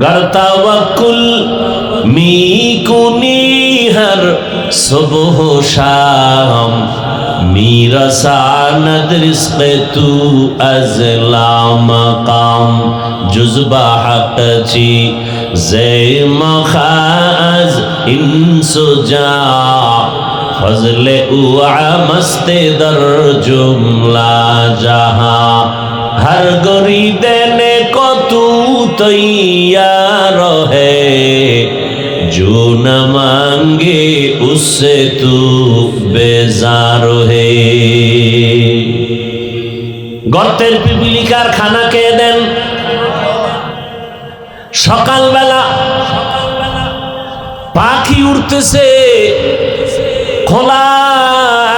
গরতা ওয়াকুল মিকুনি হর সুবহ শাম মিরাসানদ রিজকে তু আজলা মাকাম জুজবা হাকচি জে মখাজ ইনসুজা ফজলে উআ মস্তে দর জুমলা জাহা हर गोरी देने को तू तैयार है जो न मांगे उससे तू बेजार है। গর্তের পিপিলিকার খানা কে দেন? সকালবেলা পাখি উড়তেছে খোলা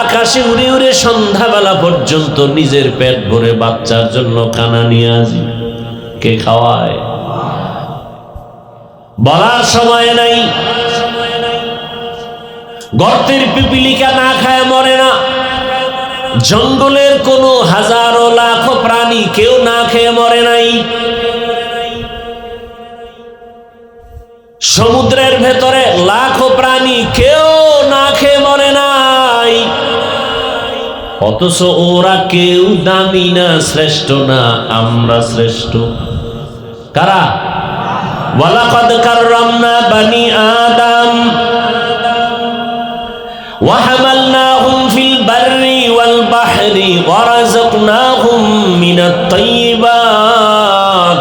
আকাশে উড়ে উড়ে সন্ধ্যাবেলা পর্যন্ত নিজের পেট ভরে বাচ্চার জন্য খানা নিয়ে আসি। কে খাওয়ায়? বলার সময় নাই। গর্তের পিপিলিকা না খায় মরে না। জঙ্গলের কোনো হাজারো লাখো প্রাণী কেউ না খেয়ে মরে নাই। সমুদ্রের ভেতরে লাখো প্রাণী কেউ না খেয়ে মরে নাই। অথচ ওরা কেউ দামি না, শ্রেষ্ঠ না, আমরা শ্রেষ্ঠ। কারা? ওয়ালাকাদ কাররামনা বানি আদম ওয়া হামালনাহুম ফিল বাররি ওয়াল বাহরি ওয়া রাযাকনাহুম মিনাত তাইয়্যিবাত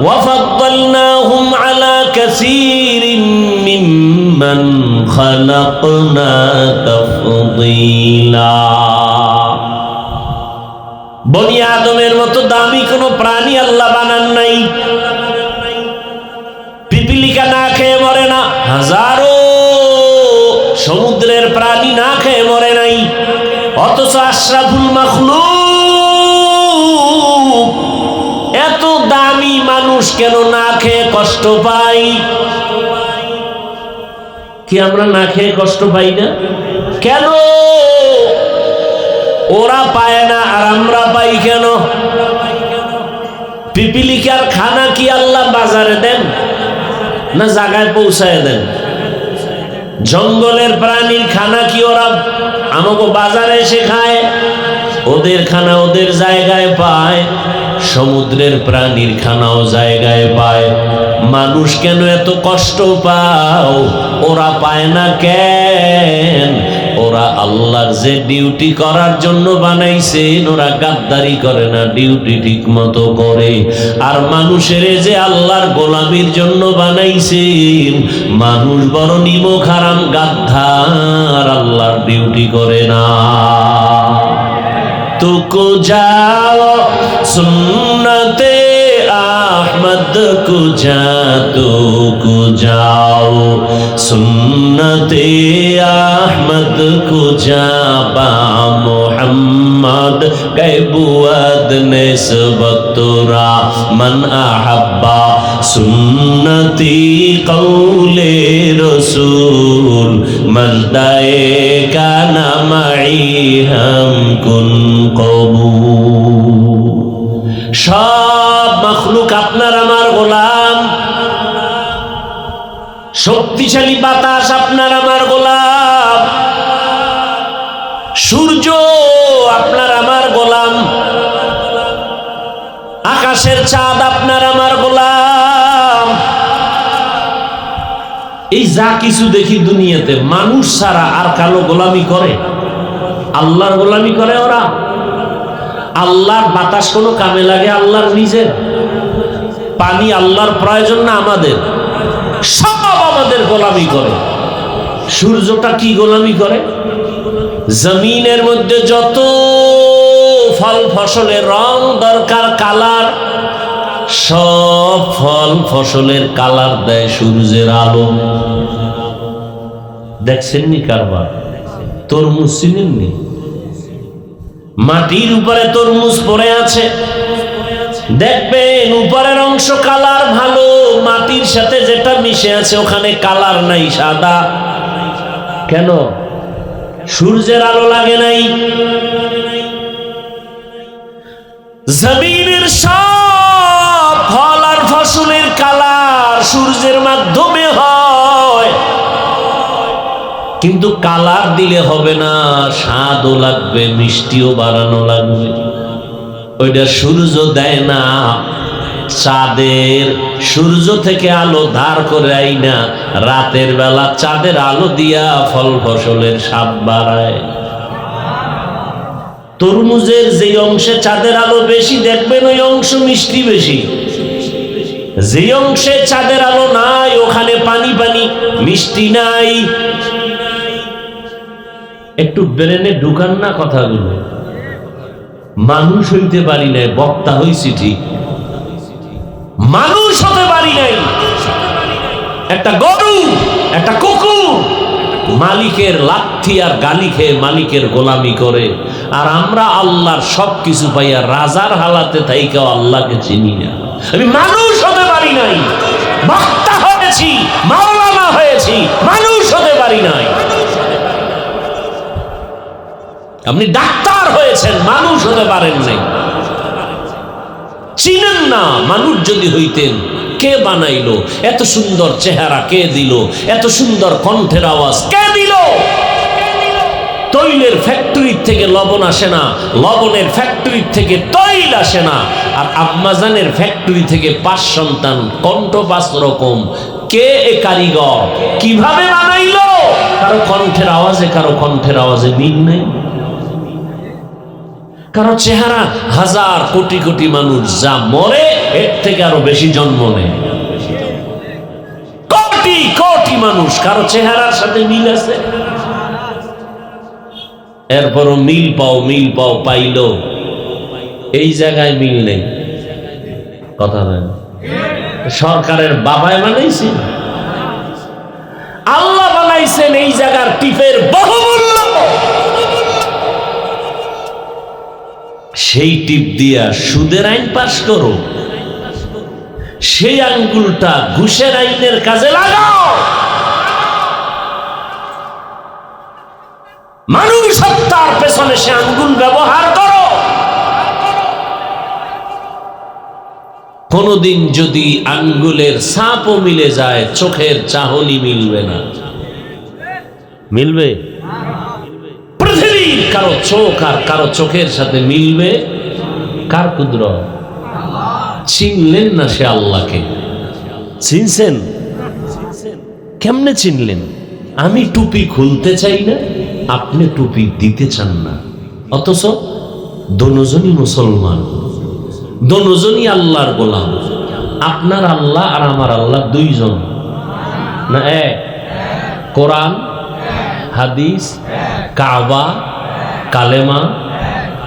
ওয়া ফাদ্দালনাহুম আলা কাসীরিন মিম্মান খালাকনা তাফদীলা। বনি আদমের মতো দামি কোনো প্রাণী আল্লাহ বানান নাই। পিপিলিকা না খেয়ে মরে না, হাজারো সমুদ্রের প্রাণী না খেয়ে মরে নাই। অথচ আশরাফুল মাখলুক এত দামি মানুষ কেন না খেয়ে কষ্ট পাই? কি আমরা না খেয়ে কষ্ট পাই না কেন? ওরা পায় না আর আমরা পাই কেন? পিপিলিকার খানা কি আল্লাহ বাজারে দেন না জায়গায় পৌঁছায় দেন? জঙ্গলের প্রাণীর খানা কি ওরা আমাকে বাজারে এসে খায়? ওদের খানা ওদের জায়গায় পায়। সমুদ্রের প্রাণীর খানাও জায়গায় পায়। মানুষ কেন এত কষ্ট পাও? ওরা পায় না কেন? ওরা আল্লাহর যে ডিউটি করার জন্য বানাইছেন ওরা গাদ্দারি করে না, ডিউটি ঠিক মতো করে। আর মানুষের যে আল্লাহর গোলামির জন্য বানাইছেন, মানুষ বড় নিমক হারাম গাদ্দার, আল্লাহর ডিউটি করে না। तुको जाओ सुन्नते अहमद को जा, तुको जाओ सुन्नते अहमद को जा, बा मोहम्मद मोहम्मद के बुआद निस्बत तुरा मन अहब्बा सुन्नती कौले रसूल मजदाए काना माई हम कुन कबूल। सब मखलुक আপনার আমার গোলাম, শক্তিশালী বাতাস আপনার আমার গোলাম, সূর্য আপনার আমার গোলাম, আকাশের চাঁদ আপনার আমার গোলাম। এই যা কিছু দেখি দুনিয়াতে মানুষ ছাড়া আর কালো গোলামি করে? আল্লাহর গোলামি করে ওরা? আল্লাহর বাতাস কোনো কামে লাগে? আল্লাহর নিজের পানি আল্লাহর প্রয়োজন না আমাদের? সব আমাদের গোলামি করে। সূর্যটা কি গোলামি করে? জমিনের মধ্যে যত ফল ফসলের রং দরকার, কালার, সব ফল ফসলের কালার দেয় সূর্যের আলো। দেখছেননি কারবার? তরমুজ চিনেননি? মাটির উপরে তরমুজ পড়ে আছে, দেখবেন উপরের অংশ কালার ভালো, মাটির সাথে যেটা মিশে আছে ওখানে কালার নাই, সাদা। কেন? সূর্যের আলো লাগে নাই। জমিনের সব ফল আর ফসলের কালার সূর্যের মাধ্যমে হয়, কিন্তু কালার দিলে হবে না, স্বাদও লাগবে, মিষ্টিও বাড়ানো লাগবে। ওইটা সূর্য দেয় না। চাঁদের সূর্য থেকে আলো ধার করে আইনা রাতের বেলা চাঁদের আলো দিয়া ফল ফসলের স্বাদ বাড়ায়। তরমুজের যে অংশে চাঁদের আলো বেশি দেখবেন ওই অংশ মিষ্টি বেশি, যে অংশে চাঁদের আলো নাই ওখানে পানি পানি, মিষ্টি নাই। একটু ব্রেনে ঢুকান না কথাগুলো। মানুষ হইতে পারি নাই, বক্তা হইছি ঠিক, মানুষ হতে পারি নাই। একটা গরু, একটা কুকুর মালিকের লাথি আর গালি খেয়ে মালিকের গোলামি করে, আর আমরা আল্লাহর সবকিছু পাইয়া রাজার হালাতে থাইকেও আল্লাহকে চিনি না। আমি মানুষ হতে পারি নাই, বক্তা হয়েছি, মাওলানা হয়েছি, মানুষ হতে পারি নাই। আপনি ডাক্তার হয়েছেন, মানুষ হতে পারেন নাই, চিনেন না। মানুষ যদি হইতেন, কে বানাইলো? এত সুন্দর চেহারা কে দিল? এত সুন্দর কণ্ঠের আওয়াজ কে দিল? তৈলের ফ্যাক্টরি থেকে লবণ আসে না, লবণের ফ্যাক্টরি থেকে তৈল আসে না, আর আম্মাজানের ফ্যাক্টরি থেকে 5 সন্তান, কণ্ঠ 5 রকম। কে এ কারিগর? কিভাবে বানাইলো? কারো কণ্ঠের আওয়াজে কারো কণ্ঠের আওয়াজে মিল নেই, কারো চেহারা হাজার কোটি কোটি মানুষ যা মরে এর থেকে আরো বেশি জন্ম নেয়। কোটি কোটি মানুষ, কারো চেহারার সাথে মিল আছে, এরপরও মিল পাও পাইলো এই জায়গায় মিল নেই। কথা নয়, সরকারের বাবায় বানাইছে, আল্লাহ বানাইছেন এই জায়গার টিপের বহুমূল্য। সেই টিপ দিয়া সুদের আইন পাশ করো, সেই আঙ্গুলটা ঘুষের আইনের কাজে লাগাও। মানুষ হত্যার পেছনে সে আঙ্গুল ব্যবহার করো। কোনদিন যদি আঙ্গুলের ছাপও মিলে যায়, চোখের চাহনি মিলবে না। মিলবে? পৃথিবীর কারো চোখ আর কারো চোখের সাথে মিলবে? কার কুদরত? চিনলেন না সে আল্লাহকে? চিনছেন? কেমনে চিনলেন? আমি টুপি খুলতে চাই না, আপনি টুপি দিতে চান না, অথচ দোনোজনই মুসলমান, দোনোজনই আল্লাহর গোলাম। আপনার আল্লাহ আর আমার আল্লাহ দুইজন না এক? কোরআন, হাদিস, কাবা, কালেমা,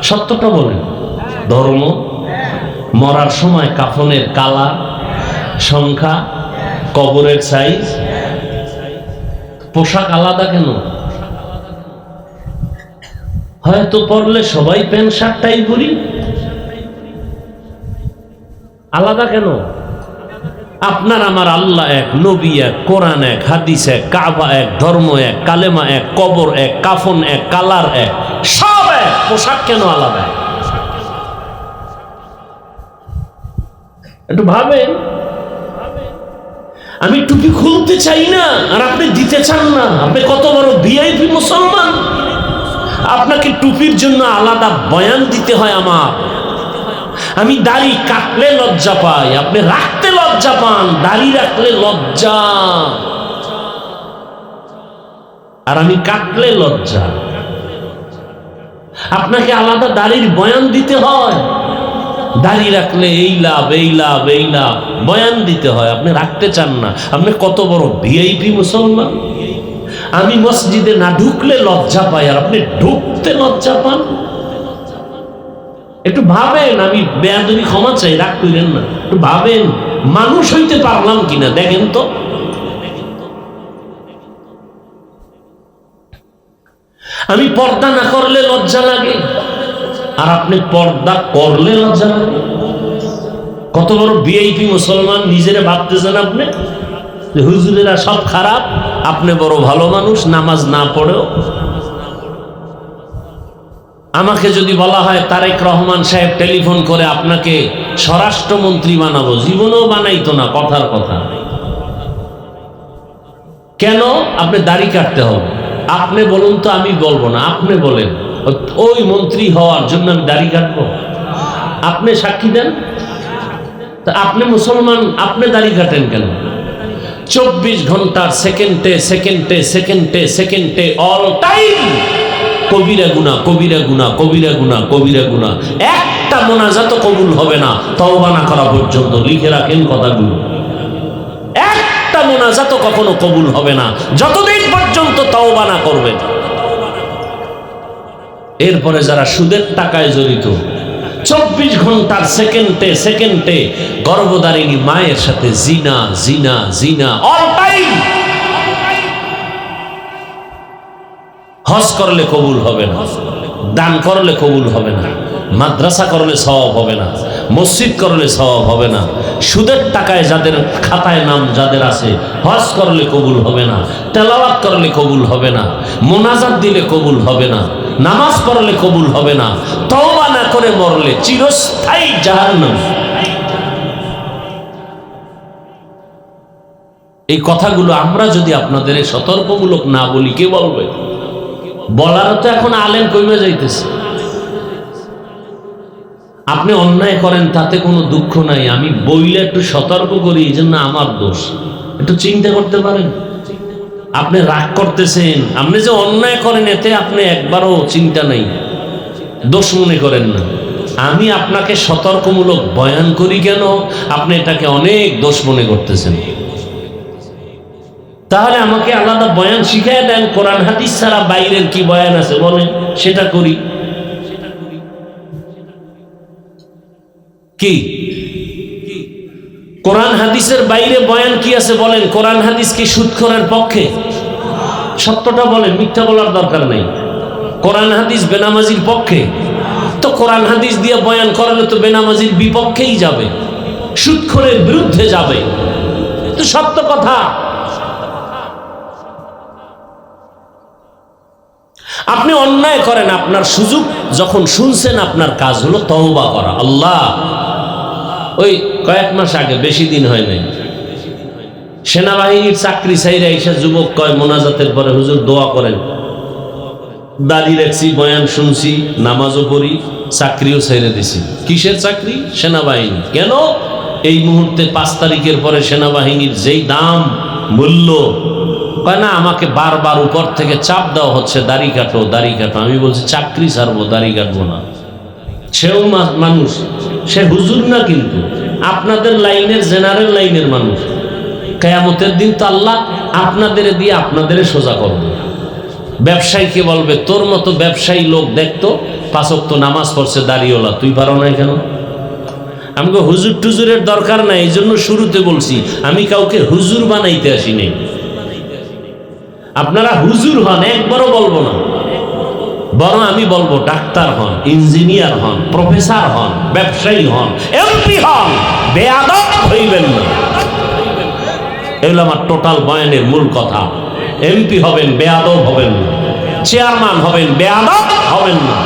সত্যটা বলেন। ধর্ম, মরার সময় কাফনের কালার, সংখ্যা, কবরের সাইজ, পোশাক আলাদা কেন? হয়তো পড়লে সবাই প্যান্ট শার্টটাই পরি, আলাদা কেন? আপনার আমার আল্লাহ এক, নবী এক, কোরআন এক, হাদিস এক, কাবা এক, ধর্ম এক, কালেমা এক, কবর এক, কাফন এক, কালার এক, সব এক, পোশাক কেন আলাদা? একটু ভাবেন। আমি টুপি খুলতে চাই না আর আপনি দিতে চান না। আপনি কত বড় ভিআইপি মুসলমান, আপনাকে টুপির জন্য আলাদা বয়ান দিতে হয় আমার। আমি দাড়ি কাটলে লজ্জা পাই, আপনি রাখতে লজ্জা পান, দাড়ি রাখলে লজ্জা, আর আমি কাটলে লজ্জা। আপনাকে আলাদা দাড়ির বয়ান দিতে হয়, দাড়ি রাখলে এই লাভ, এই লাভ, এই লাভ, বয়ান দিতে হয়, আপনি রাখতে চান না। আপনি কত বড় ভিআইপি মুসলমান। আমি মসজিদে না ঢুকলে লজ্জা পাই আর আপনি ঢুকতে লজ্জা পান। একটু ভাবেন। আমি বেয়াদবি ক্ষমা চাই, রাগ করেন না। একটু ভাবেন, মানুষ হইতে পারলাম কিনা দেখেন তো। আমি পর্দা না করলে লজ্জা লাগে আর আপনি পর্দা করলে লজ্জা লাগে। কত বড় ভিআইপি মুসলমান নিজেরা ভাবতেছেন আপনি যে হুজুরেরা সব খারাপ, আপনি বড় ভালো মানুষ, নামাজ না পড়েও। আমাকে যদি বলা হয় তারেক রহমান সাহেব টেলিফোন করে আপনাকে স্বরাষ্ট্রমন্ত্রী বানাবো, জীবনেও বানাইতো না, কথার কথা। কেন? আপনি দাড়ি কাটতে হবে। আপনি বলুন তো, আমি বলবো না, আপনি বলেন ওই মন্ত্রী হওয়ার জন্য আমি দাড়ি কাটবো? আপনি সাক্ষী দেন। তা আপনি মুসলমান, আপনি দাড়ি কাটেন কেন? 24 ঘন্টার সেকেন্ডে সেকেন্ডে সেকেন্ডে সেকেন্ডে অল টাইম কবিরা গুনাহ, কবিরা গুনাহ, কবিরা গুনাহ, কবিরা গুনাহ। একটা মোনাজাত কবুল হবে না তওবা না করা পর্যন্ত। লিখে রাখেন কথাগুলো। একটা মোনাজাত কখনো কবুল হবে না যতদিন পর্যন্ত তওবা না করবেন। এরপরে যারা সুদের টাকায় জড়িত, 24 ঘন্টার সেকেন্ডে সেকেন্ডে গর্ভধারিণী মায়ের সাথে জিনা, জিনা, জিনা, অল টাইম। হজ করলে কবুল হবে না, দান করলে কবুল হবে না, মাদ্রাসা করলে সওয়াব হবে না, মসজিদ করলে সওয়াব হবে না, সুদের টাকায় যাদের খাতায় নাম যাদের আছে, হজ করলে কবুল হবে না, তেলাওয়াত করলে কবুল হবে না, মোনাজাত দিলে কবুল হবে না, নামাজ পড়লে কবুল হবে না, তওবা না করে মরলে চিরস্থায়ী জাহান্নাম। এই কথাগুলো আমরা যদি আপনাদের সতর্কমূলক না বলি, কে বলবে? বলার তো এখন আলেম কমে যাইতেছে। আপনি অন্যায় করেন তাতে কোনো দুঃখ নাই, আমি বইলে একটু সতর্ক করি, এই জন্য আমার দোষ। একটু চিন্তা করতে পারেন। আপনি রাগ করতেছেন, আপনি যে অন্যায় করেন এতে আপনি একবারও চিন্তা নাই, দোষ মনে করেন না। আমি আপনাকে সতর্কমূলক বয়ান করি কেন, আপনি এটাকে অনেক দোষ মনে করতেছেন। তাহলে আমাকে আলাদা বয়ান শিখায় দেন। কোরআন হাদিস ছাড়া বাইরের কি বয়ান আছে বলেন, সেটা করি। কি কোরআন হাদিসের বাইরে বয়ান কি আছে বলেন? কোরআন হাদিস কি সুদখোরের পক্ষে? সত্যটা বলেন, মিথ্যা বলার দরকার নেই। কোরআন হাদিস বেনামাজির পক্ষে? তো কোরআন হাদিস দিয়ে বয়ান করালে তো বেনামাজির বিপক্ষেই যাবে, সুদখোরের বিরুদ্ধে যাবে। তো সত্য কথা। আপনি অন্যায় করেন, আপনার সুযোগ যখন শুনছেন, আপনার কাজ হলো তওবা করা। আল্লাহ, ওই কয়েক মাস আগে, বেশি দিন হয় নাই, সেনাবাহিনীর চাকরি চাইরা এসে যুবক কয় মোনাজাতের পরে, হুজুর দোয়া করেন। দাড়ি রাখছি, বয়ান শুনছি, নামাজও পড়ি, চাকরিও ছেড়ে দিছি। কিসের চাকরি? সেনাবাহিনী। কেন? এই মুহূর্তে 5 তারিখের পরে সেনাবাহিনীর যেই দাম, মূল্য, কয় না আমাকে বারবার উপর থেকে চাপ দেওয়া হচ্ছে, দাড়ি কাটো, দাড়ি কাটো। আমি বলছি চাকরি ছাড়বো, দাড়ি কাটবো না। সেও মানুষ, সে হুজুর না, কিন্তু আপনাদের লাইনের, জেনারেল লাইনের মানুষ। কিয়ামতের দিন তো আল্লাহ আপনাদের দিয়ে আপনাদের সোজা করবে। ব্যবসায়ীকে বলবে, তোর মতো ব্যবসায়ী লোক দেখতো 5 ওয়াক্ত নামাজ পড়ছে, দাড়িওয়ালা, তুই পারো না কেন? আমাকে হুজুর টুজুরের দরকার নাই, এই জন্য শুরুতে বলছি আমি কাউকে হুজুর বানাইতে আসি নাই। আপনারা হুজুর হন, একবারও বলবো না। বরং আমি বলবো ডাক্তার হন, ইঞ্জিনিয়ার হন, প্রফেসর হন, ব্যবসায়ী হন, এমপি হন, বেয়াদব হইবেন না। এগুলো আমার টোটাল বয়ানের মূল কথা। এমপি হবেন, বেয়াদব হবেন না। চেয়ারম্যান হবেন, বেয়াদব হবেন না।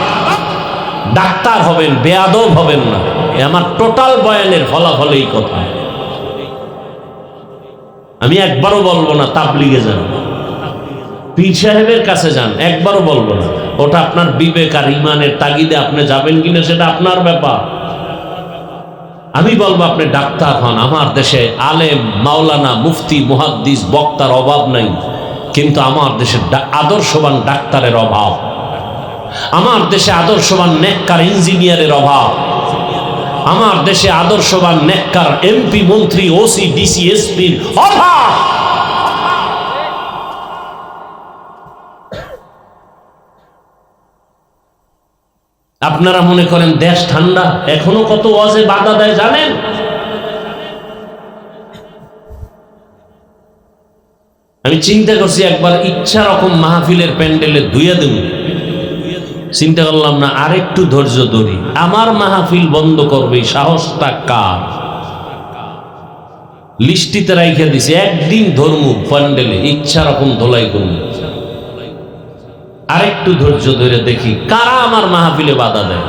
ডাক্তার হবেন, বেয়াদব হবেন না। আমার টোটাল বয়ানের ফলাফল এই কথা। আমি একবারও বলবো না তাবলিগে যান, পীর সাহেবের কাছে যান, একবারও বলবো না। ওটা আপনার বিবেক আর ইমানের তাগিদে আপনি যাবেন কিনা সেটা আপনার ব্যাপার। আমি বলবো আপনি ডাক্তার হন। আমার দেশে আলেম, মাওলানা, মুফতি, মুহাদ্দিস, বক্তার অভাব নাই, কিন্তু আমার দেশে আদর্শবান ডাক্তারের অভাব। আমার দেশে আদর্শবান নেককার ইঞ্জিনিয়ারের অভাব। আমার দেশে আদর্শবান নেককার এমপি, মন্ত্রী, ওসি, ডিসি, এসপির অভাব। আপনারা মনে করেন দেশ ঠান্ডা, এখনো কত ওয়াজে বাধা দেয় জানেন? আমি চিন্তা করছি একবার ইচ্ছা রকম মাহফিলের প্যান্ডেলে ধুয়ে দেব। চিন্তা করলাম না, আরেকটু ধৈর্য ধরি। আমার মাহফিল বন্ধ করবে সাহসটা কার? লিস্টিতে রাইখা দিছে, একদিন ধর্ম প্যান্ডেলে ইচ্ছা রকম ধোলাই করব। আরেকটু ধৈর্য ধরে দেখি কারা আমার মাহফিলে বাধা দেয়।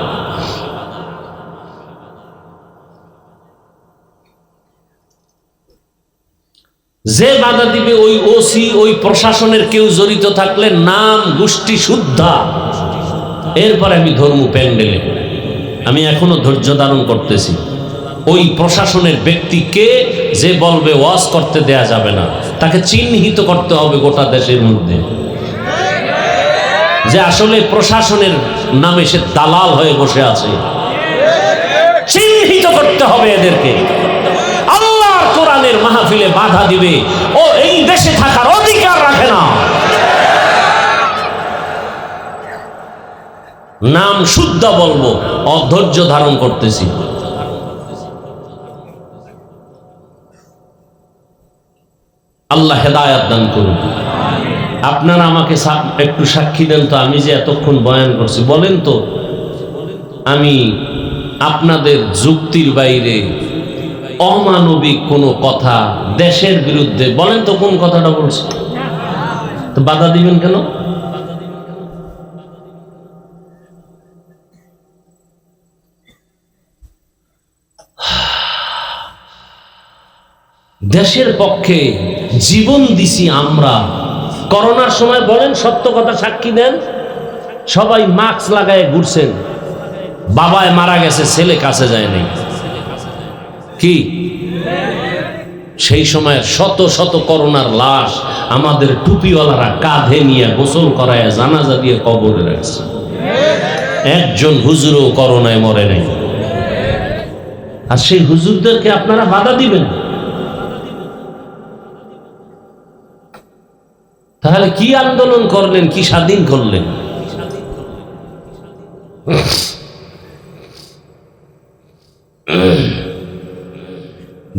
যে বাধা দিবে ওই ওসি, ওই প্রশাসনের কেউ জড়িত থাকলে নাম গোষ্ঠী শুদ্ধা, এরপর আমি ধর্ম প্যান্ডেলে। আমি এখনো ধৈর্য ধারণ করতেছি। ওই প্রশাসনের ব্যক্তিকে যে বলবে ওয়াজ করতে দেয়া যাবে না, তাকে চিহ্নিত করতে হবে গোটা দেশের মধ্যে যে আসলে প্রশাসনের নামে সে দালাল হয়ে বসে আছে। চিহ্নিত করতে হবে এদেরকে। আল্লাহর কোরআনের মাহফিলে বাধা দিবে ও এই দেশে থাকার অধিকার রাখে না। নাম শুদ্ধ বলবো, অধৈর্য ধারণ করতেছি। আল্লাহ হেদায়াত দান করুন। আপনারা আমাকে একটু সাক্ষী দেন তো, আমি যে এতক্ষণ বয়ান করছি, বলেন তো আমি আপনাদের যুক্তির বাইরে অমানবিক কোনো কথা দেশের বিরুদ্ধে, বলেন তো কোন কথাটা বলছি? তো বাধা দিবেন কেন? দেশের পক্ষে জীবন দিছি আমরা। করোনার সময় বলেন, সত্য কথা সাক্ষী দেন, সবাই মাস্ক লাগায় ঘুরছেন। বাবায় মারা গেছে, ছেলে কাছে যায় নাই। কি সেই সময় শত শত করোনার লাশ আমাদের টুপিওয়ালারা কাঁধে নিয়ে গোসল করায় জানাজা দিয়ে কবরে রাখছে। একজন হুজুরও করোনায় মরে নাই। আর সেই হুজুরদেরকে আপনারা বাধা দিবেন? তাহলে কি আন্দোলন করলেন, কি স্বাধীন করলেন?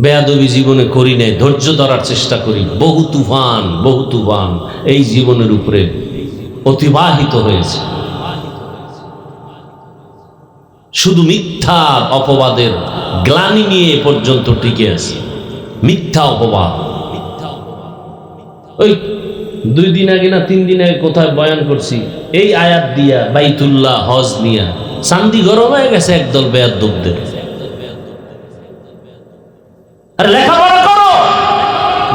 বেয়াদবি জীবনে করি নাই, ধৈর্য ধরার চেষ্টা করি। বহু তুফান এই জীবনের উপরে অতিবাহিত হয়েছে। শুধু মিথ্যা অপবাদের গ্লানি নিয়ে পর্যন্ত টিকে আছে। মিথ্যা অপবাদ। ওই 2 দিন আগে না 3 দিন আগে কোথায় বয়ান করছি, এই আয়াত দিয়া বাইতুল্লাহ হজ নিয়া চান্দি গরম হয়ে গেছে একদল বেয়াদবদের। আর লেখাপড়া করো,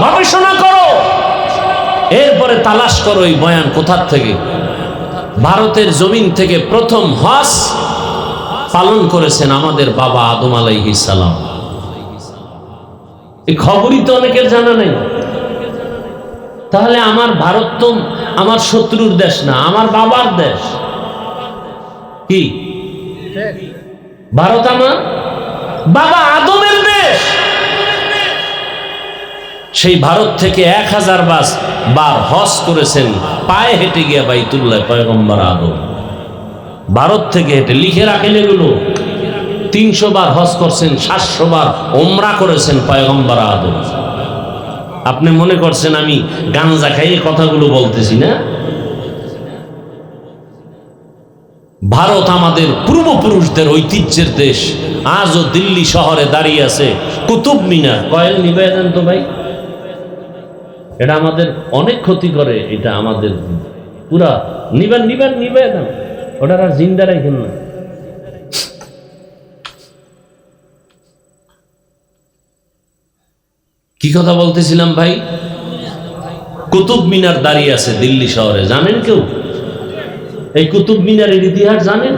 গবেষণা করো, এরপরে তালাশ করো এই বয়ান কোথার থেকে। ভারতের জমিন থেকে প্রথম হজ পালন করেছেন আমাদের বাবা আদম আলাইহিস সালাম। এই খবরই তো অনেকের জানা নেই। তাহলে আমার ভারত তো আমার শত্রুর দেশ না, আমার বাবার দেশ। কি ভারত আমার বাবা আদমের দেশ। সেই ভারত থেকে 1000 বার হজ করেছেন পায়ে হেঁটে গিয়া বাইতুল্লাহ পয়গম্বর আদম। ভারত থেকে হেঁটে, লিখে রাখেন এগুলো। 300 বার হজ করছেন, 700 বার ওমরা করেছেন পয়গম্বর আদম। আপনি মনে করছেন আমি গাঞ্জা খাইয়ে কথাগুলো বলতেছি না? ভারত আমাদের পূর্বপুরুষদের ঐতিহ্যের দেশ। আজও দিল্লি শহরে দাঁড়িয়ে আছে কুতুব মিনার। কয়েল নিবাই দেন তো ভাই, এটা আমাদের অনেক ক্ষতি করে। এটা আমাদের পুরা নিবেন নিবেন নিবে দেন, ওটা আর জিন্দা রাখেন না। কি কথা বলতেছিলাম ভাই? কুতুব মিনার দাঁড়িয়ে আছে দিল্লি শহরে, জানেন কেউ এই কুতুব মিনারের ইতিহাস জানেন?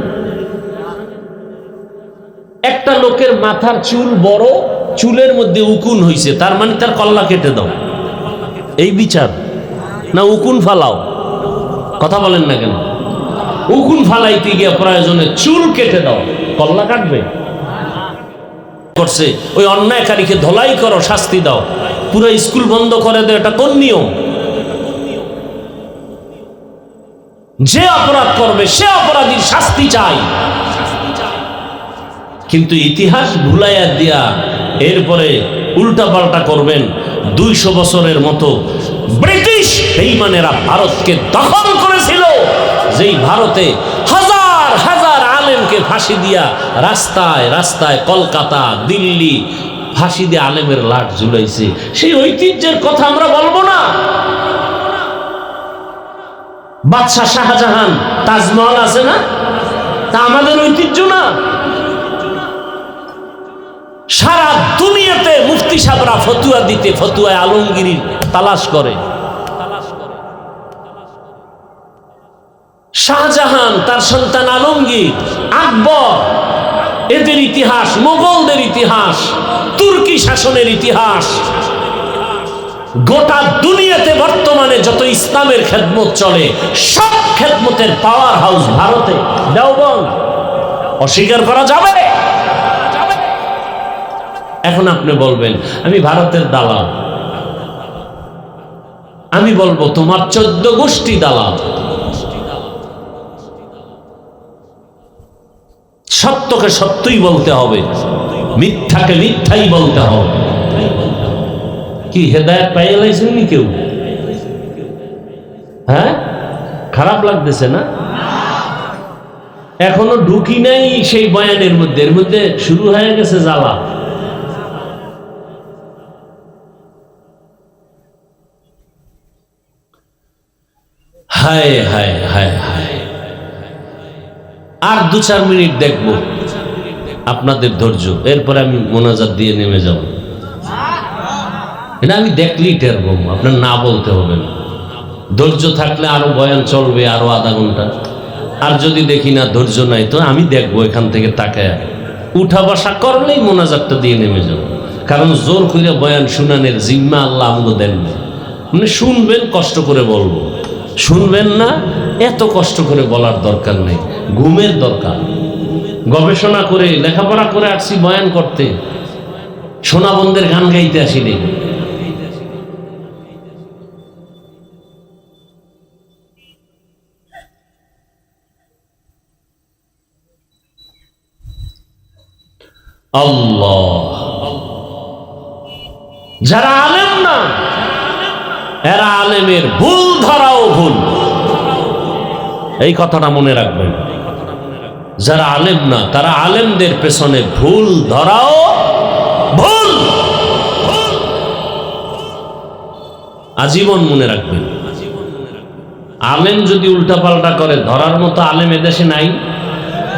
একটা লোকের মাথার চুল বড়, চুলের মধ্যে উকুন হইছে, তার মানে তার কল্লা কেটে দাও, এই বিচার না উকুন ফালাও? কথা বলেন না কেন? উকুন ফালাইতে গিয়ে প্রয়োজনে চুল কেটে দাও, কল্লা কাটবে? করছে ওই অন্যায়কারীকে ধলাই করো, শাস্তি দাও, পুরো স্কুল বন্ধ করে দাও, এটা কোন নিয়ম? যে অপরাধ করবে সে অপরাধীর শাস্তি চাই, কিন্তু ইতিহাস ভুলাইয়া দিয়া এরপরে উল্টা পাল্টা করবেন। 200 বছরের মতো ব্রিটিশ বেঈমানেরা ভারতকে দখল করেছিল, যেই ভারতে হাজার হাজার আলেমকে ফাঁসি দিয়া রাস্তায় রাস্তায়, কলকাতা দিল্লি ফাঁসি দিয়ে আলেমের লাশ ঝুলাইছে। সেই ঐতিহ্যের কথা আমরা বলবো না? বাদশাহ শাহজাহান তাজমহল আছে না, তা আমাদের ঐতিহ্য না? সারা দুনিয়াতে মুফতি সাহেবরা ফতুয়া দিতে ফতুয়ায় আলমগীর তালাশ করে। শাহজাহান, তার সন্তান আলমগীর, আকবর, এদের ইতিহাস, মোগলদের ইতিহাস, তুর্কি শাসনের ইতিহাস, গোটা দুনিয়াতে বর্তমানে যত ইসলামের খেদমত চলে সব খেদমতের পাওয়ার হাউস ভারতে, দেওবন্দ। অস্বীকার করা যাবে? এখন আপনি বলবেন আমি ভারতের দালাল, আমি বলবো তোমার 14 গোষ্ঠী দালাল। সত্যকে সত্যই বলতে হবে, মিথ্যাকে মিথ্যাই বলতে হবে। কি হেদায়েত পাইয়ে লাইছেন নি কেউ? হ্যাঁ, খারাপ লাগতেছে না? এখনো ঢুকি নাই সেই বয়ানের মধ্যে, এর মধ্যে শুরু হয়ে গেছে জ্বালা। হায় হায় হায় হায়। আর 2-4 মিনিট দেখব আপনাদের ধৈর্য, এরপরে আমি মোনাজাত দিয়ে নেমে যাব। এটা আমি দেখলেই টের পাবো, আপনার না বলতে হবে না। ধৈর্য থাকলে আরো বয়ান চলবে আরো আধা ঘন্টা, আর যদি দেখি না ধৈর্য নাই তো আমি দেখবো এখান থেকে তাকায়, উঠা বসা করলেই মোনাজাতটা দিয়ে নেমে যাব। কারণ জোর করে বয়ান শুনানের জিম্মা আল্লাহ আমাকে দেন না। মানে শুনবেন, কষ্ট করে বলবো, শুনবেন না এত কষ্ট করে বলার দরকার নেই, ঘুমের দরকার। গবেষণা করে লেখাপড়া করে আসছি বয়ান করতে, সোনাবন্ধের গান গাইতে আসিনি। আল্লাহ, যারা আলেম না এরা আলেমের ভুল ধরাও ভুল, এই কথাটা মনে রাখবেন। যারা আলেম না তারা আলেমদের পেছনে ভুল ধরাও ভুল, আজীবন মনে রাখবেন। আলেম যদি উল্টাপাল্টা করে ধরার মতো আলেম এদেশে নাই,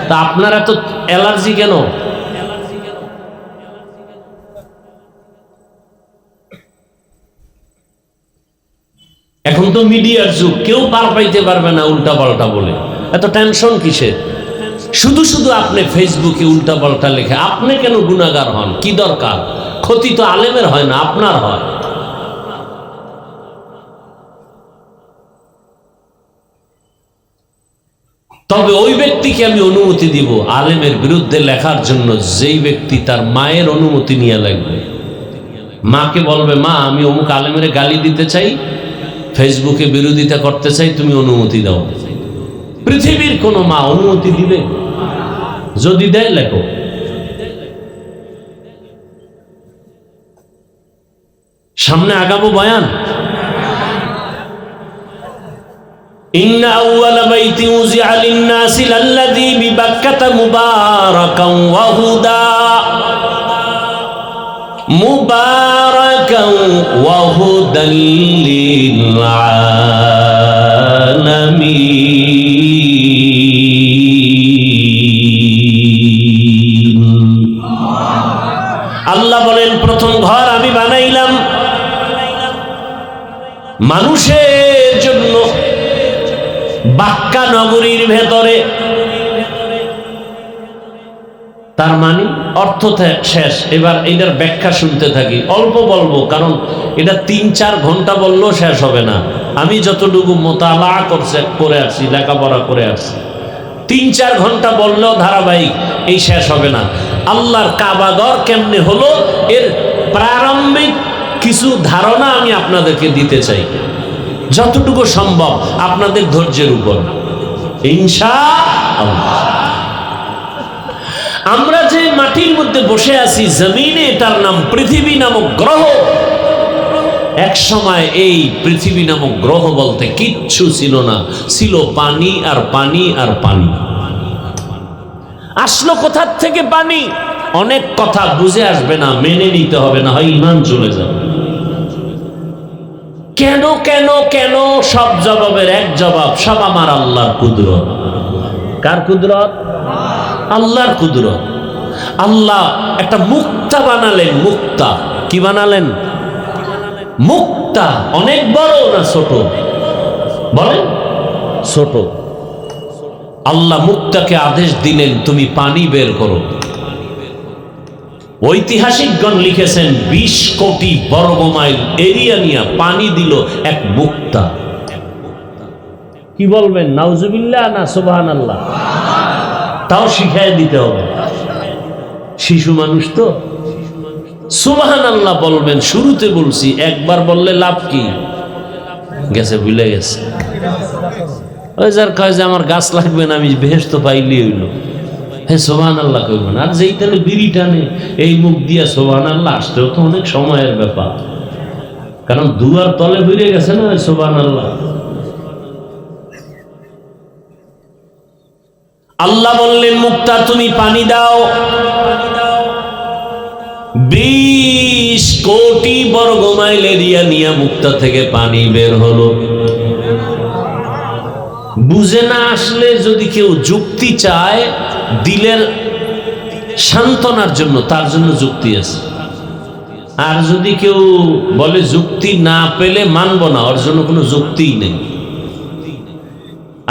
তা আপনারা তো অ্যালার্জি কেন? এখন তো মিডিয়ার যুগ, কেউ পার পাইতে পারবে না উল্টা পাল্টা বলে। এত টেনশন কিসের? শুধু শুধু আপনি ফেসবুকে উল্টা পাল্টা লেখে আপনি কেন গুনাহগার হন? কি দরকার? ক্ষতি তো আলেমের হয় না, আপনার হয়। তবে ওই ব্যক্তিকে আমি অনুমতি দিব আলেমের বিরুদ্ধে লেখার জন্য যেই ব্যক্তি তার মায়ের অনুমতি নিয়ে লাগবে। মাকে বলবে, মা আমি অমুক আলেমের গালি দিতে চাই, ফেসবুকে বিরোধিতা করতে চাই, তুমি অনুমতি দাও। পৃথিবীর কোন মা অনুমতি দিবে? যদি দেয় লেখো। সামনে আগাবো বয়ান। ইন্না আউওয়ালা বাইতি উযিআ লিন-নাসি লাল্লাযী বিবাক্কাতা মুবারাকান ওয়া হুদা মুবারাকান ওয়া হুদাল লিল আলামিন। আল্লাহ বলেন, প্রথম ঘর আমি বানাইলাম মানুষের জন্য বাক্কা নগরীর ভেতরে। তার মানে অর্থ শেষ। এবার এটার ব্যাখ্যা শুনতে থাকি, অল্প বলবো কারণ এটা ৩-৪ ঘন্টা বললেও শেষ হবে না। আমি যতটুকু মোতালা করে আসছি, লেখাপড়া করে আসছি, ৩-৪ ঘন্টা বললেও ধারাবাহিক এই শেষ হবে না। আল্লাহর কাবাঘর কেমনে হলো এর প্রারম্ভিক কিছু ধারণা আমি আপনাদেরকে দিতে চাই, যতটুকু সম্ভব আপনাদের ধৈর্যের উপর, ইনশাআল্লাহ। আমরা যে মাটির মধ্যে বসে আছি জমিনে, এটার নাম পৃথিবী নামক গ্রহ। এক সময় এই পৃথিবী নামক গ্রহ বলতে কিচ্ছু ছিল না, ছিল পানি আর পানি আর পানি। আসলো কোথার থেকে পানি? অনেক কথা বুঝে আসবে না, মেনে নিতে হবে, না হয় ঈমান চলে যাবে। কেন কেন কেন? সব জবাবের এক জবাব, সব আমার আল্লাহর কুদরত। কার কুদরত? আল্লাহর কুদরত। আল্লাহ একটা মুক্তা বানালেন। মুক্তা কি বানালেন? মুক্তা। অনেক বড় না ছোট? বলেন ছোট। আল্লাহ মুক্তাকে আদেশ দিলেন, তুমি পানি বের করো। ঐতিহাসিকগণ লিখেছেন ২০ কোটি বর্গমাইল এরিয়া নিয়ে পানি দিল এক মুক্তা। কি বলবেন, নাউজুবিল্লাহ না সুবহানাল্লাহ? তাও শিখাই দিতে হবে, শিশু মানুষ তো। সুবহানাল্লাহ বলবেন, শুরুতে বলছি, একবার বললে লাভ কি? গেছে, ভুলে গেছে। ওই যার কয় যে আমার গাছ লাগবে না, আমি বেহেশত পাইলি হইল, হ্যাঁ সুবহানাল্লাহ কইবেন। আর যেই তাহলে বিড়ি টানে এই মুখ দিয়া সুবহানাল্লাহ আসতেও তো অনেক সময়ের ব্যাপার, কারণ দুয়ার তলে বেরিয়ে গেছে না সুবহানাল্লাহ। আল্লাহ বললেন, মুক্তা তুমি পানি দাও। ২০ কোটি বর্গমাইল এরিয়া নিয়ে মুক্তা থেকে পানি বের হলো। বুঝে না আসলে যদি কেউ যুক্তি চায় দিলের সান্ত্বনার জন্য, তার জন্য যুক্তি আছে। আর যদি কেউ বলে যুক্তি না পেলে মানব না, ওর জন্য কোনো যুক্তিই নেই।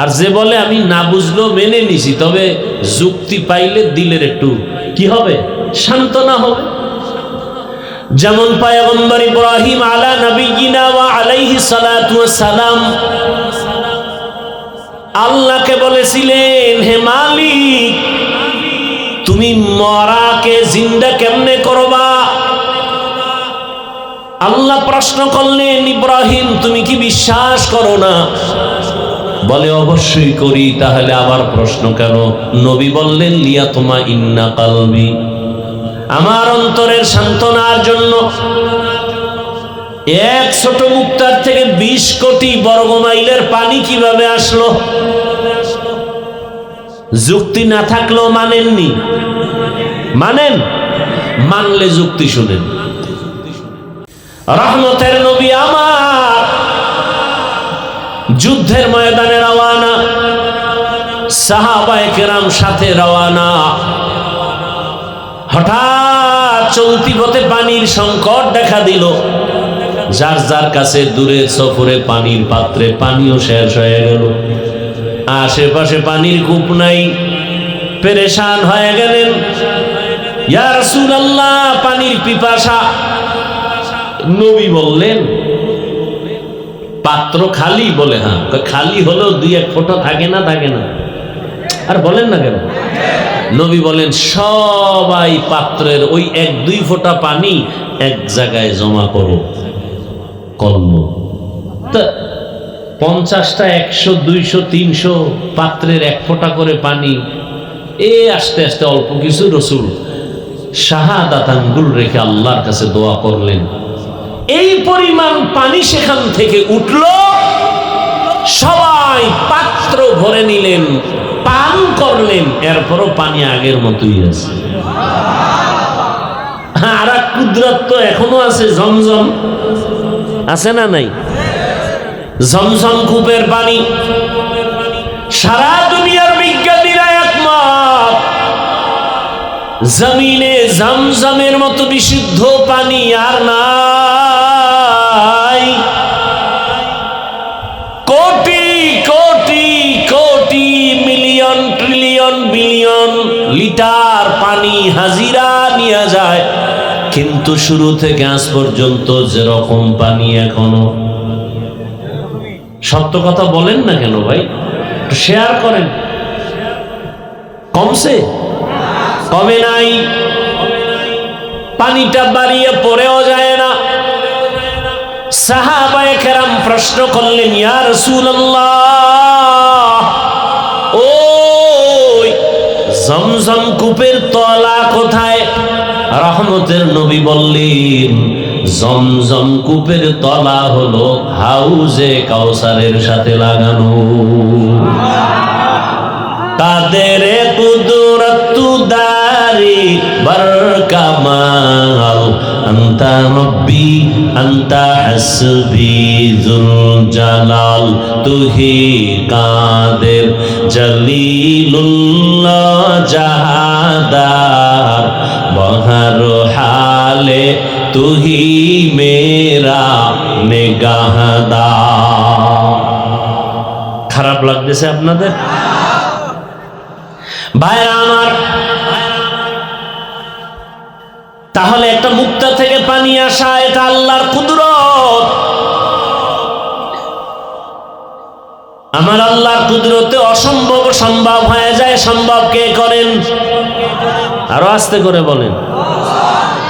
আর যে বলে আমি না বুঝলেও মেনে নিছি, তবে যুক্তি পাইলে দিলের একটু কি হবে, সান্ত্বনা হবে। যেমন পয়গম্বর ইব্রাহিম আলা নবিয়িনা ওয়া আলাইহি সালাতু ওয়াস সালাম আল্লাহকে বলেছিলেন, হে মালিক, তুমি মরাকে জিন্দা কেমনে করবা? আল্লাহ প্রশ্ন করলেন, ইব্রাহিম তুমি কি বিশ্বাস করো না? বলে অবশ্যই করি। তাহলে আবার প্রশ্ন কেন? নবী বললেন, লিয়াতমা ইন্না কলবি, আমার অন্তরের সান্ত্বনার জন্য। এক ছোট মুক্তার থেকে ২০ কোটি বর্গমাইলের পানি কিভাবে আসলো? যুক্তি না থাকলেও মানেননি? মানেন? মানলে যুক্তি শুনেন। রহমতের নবী আমার যুদ্ধের ময়দানে রওয়ানা, সাহাবায়ে কেরাম সাথে রওয়ানা। হঠাৎ চলতি পথে পানির সংকট দেখা দিল। যার যার কাছে দূরের সফরে পানির পাত্রে পানিও শেষ হয়ে গেল। আশেপাশে পানির কূপ নাই, পেরেশান হয়ে গেলেন। ইয়া রাসূলুল্লাহ, পানির পিপাসা। নবী বললেন, পাত্র খালি? বলে হ্যাঁ। খালি হলেও ২-১ ফোঁটা থাকে না? থাকে না। আর বলেন না কেন? নবী বলেন, সবাই পাত্রের ওই ১-২ ফোঁটা পানি এক জায়গায় জমা করো। করলো তা ৫০টা, ১০০, ২০০, ৩০০ পাত্রের ১ ফোঁটা করে পানি। আস্তে আস্তে অল্প কিছু রাসূল শাহাদাত আঙ্গুল রেখে আল্লাহর কাছে দোয়া করলেন। এই পরিমাণ পানি সেখান থেকে উঠল, সবাই পাত্র ভরে নিলেন, পান করলেন, এরপরও পানি আগের মতোই আছে। আর এক কুদরত তো এখনো আছে, জমজম আছে না নাই? জমজম কূপের পানি সারা দুনিয়ার বিজ্ঞানীরা একমত, জমিনে জমজমের মতো বিশুদ্ধ পানি আর নাই। Crore crore crore million trillion billion litre পানি হাজিরা নিয়ে যায়, কিন্তু শুরু থেকে আজ পর্যন্ত যেরকম পানি এখনো। সত্য কথা বলেন না কেন ভাই? শেয়ার করেন। কমছে? কমে নাই। পানিটা বাড়িয়ে পড়েও যায় না। সাহাবায়ে কেরাম প্রশ্ন করলেন, ইয়া রাসূলুল্লাহ, ওই জমজম কূপের তলা কোথায়? রহমতের নবী বললেন, জমজম কূপের তলা হলো হাউজে কাউসারের সাথে লাগানো। কাদের কুদরত দারি বরকামাল, আনতা রব্বি আনতা হাসবি যুল জালাল, তুহি কাদের জলিলুল্লাহ জাহাদার, বহর হালে তুহি মেরা নিগাহদার। খারাপ লাগতেছে আপনাদের? ভাইরা আমার, তাহলে একটা মুক্তা থেকে পানি আসা, এটা আল্লাহর কুদরত। আমার আল্লাহর কুদরতে অসম্ভব সম্ভব হয়ে যায়। সম্ভব কে করেন? আরো আস্তে করে বলেন।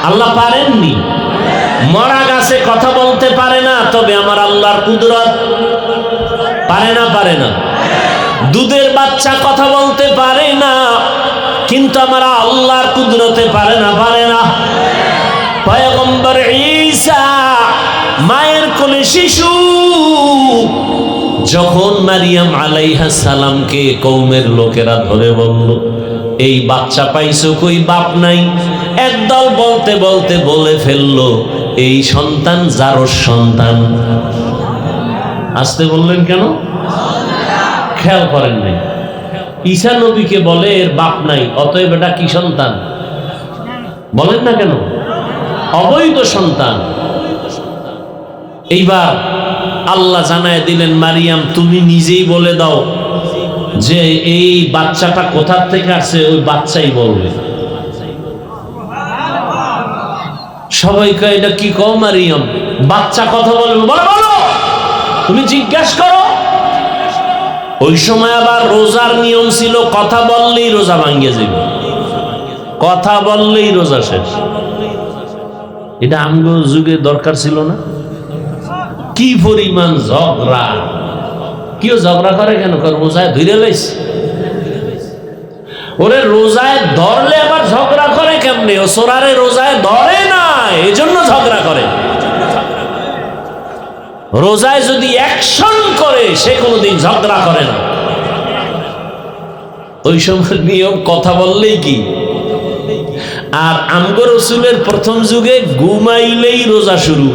আল্লাহ পারেননি? মরা গাছে কথা বলতে পারে না, তবে আমার আল্লাহর কুদরত পারে না? পারে না। দুধের বাচ্চা কথা বলতে পারে না, কিন্তু আমার আল্লাহর কুদরতে পারে না? পারে না। পয়গম্বর ঈসা মায়ের কোলে শিশু, যখন মারিয়াম আলাইহিস সালামকে কওমের লোকেরা ধরে বলল, এই বাচ্চা পাইছো কই, বাপ নাই। একদল বলতে বলতে বলে ফেললো, এই সন্তান যারোর সন্তান। আসতে বললেন কেন? খেয়াল করেন নাই? ঈসা নবীকে বলে এর বাপ নাই, অতএব এটা কি সন্তান? বলেন না কেন? অবৈধ সন্তান। এইবার আল্লাহ জানায় দিলেন, মারিয়াম তুমি নিজেই বলে দাও যে এই বাচ্চাটা কোথা থেকে আসছে, ওই বাচ্চাই বলবে। সবাই কয় এটা কি কও মারিয়াম, বাচ্চা কথা বলবে? বলো বলো, তুমি জিজ্ঞাসা করো। ওই সময় আবার রোজার নিয়ম ছিল, কথা বললেই রোজা ভাঙ্গে যাবে, কথা বললেই রোজা শেষ। এটা আমগো যুগে দরকার ছিল না? কি পরিমাণ ঝগড়া! কেউ ঝগড়া করে কেন? রোজায় ধরে লাইছে। ওরে রোজায় ধরলে আবার ঝগড়া করে কেমনে? ও সোরারে রোজায় ধরে না, এজন্য ঝগড়া করে। রোজায় যদি অ্যাকশন করে, সে কোনোদিন ঝগড়া করে না। ওই সময় নিয়ম কথা বললেই কি। আর আমগো রসুলের প্রথম যুগে ঘুমাইলেই রোজা শুরু।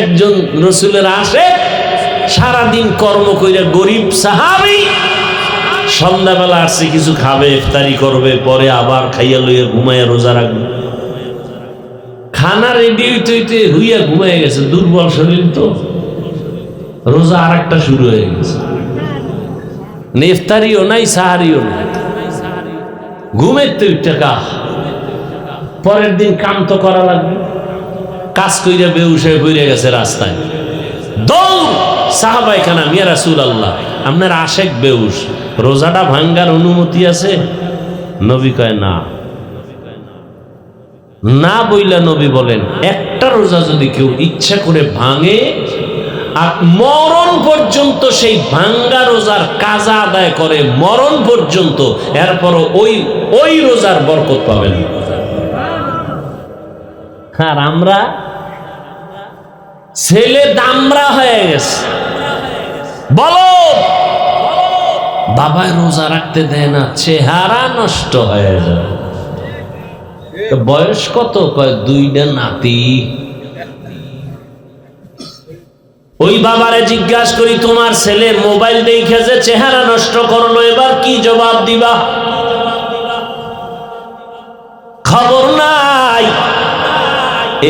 একজন রসুলের আসে, সারাদিন কর্ম কইরা গরিব সাহাবী, সন্ধ্যাবেলা আসছে কিছু খাবে, ইফতারি করবে, পরে আবার খাইয়া লইয়া ঘুমাইয়া রোজা রাখবে। খানা রেডি হইতে হইতে হুইয়া ঘুমাইয়া গেছে, দুর্বল শরীর তো, রোজা আর একটা শুরু হয়ে গেছে। ইফতারিও নাই, সাহারিও নাই, ঘুমের তো টাকা। পরের দিন কাম তো করা লাগবে, কাজ কইরা বেহুশ হয়ে পড়ে গেছে রাস্তায়। দৌড় সাহাবায়ে কেরাম, ইয়া রাসূলুল্লাহ আপনার আশেক বেহুশ, রোজাটা ভাঙ্গার অনুমতি আছে? নবী কয় না। না বইলা নবী বলেন, একটা রোজা যদি কেউ ইচ্ছা করে ভাঙে আর মরণ পর্যন্ত সেই ভাঙ্গা রোজার কাজা আদায় করে, মরণ পর্যন্ত, এরপরও ওই রোজার বরকত পাবেন। আর আমরা ছেলে দামরা হয়ে গেছে, বলো বাবায় রোজা রাখতে দেয় না, চেহারা নষ্ট হয়ে যায়। বয়স কত? কয় 2টা নাতি। ওই বাবারে জিজ্ঞাসা করি, তোমার ছেলে মোবাইল দেখে যে চেহারা নষ্ট করলো, এবার কি জবাব দিবা? খবর নাই।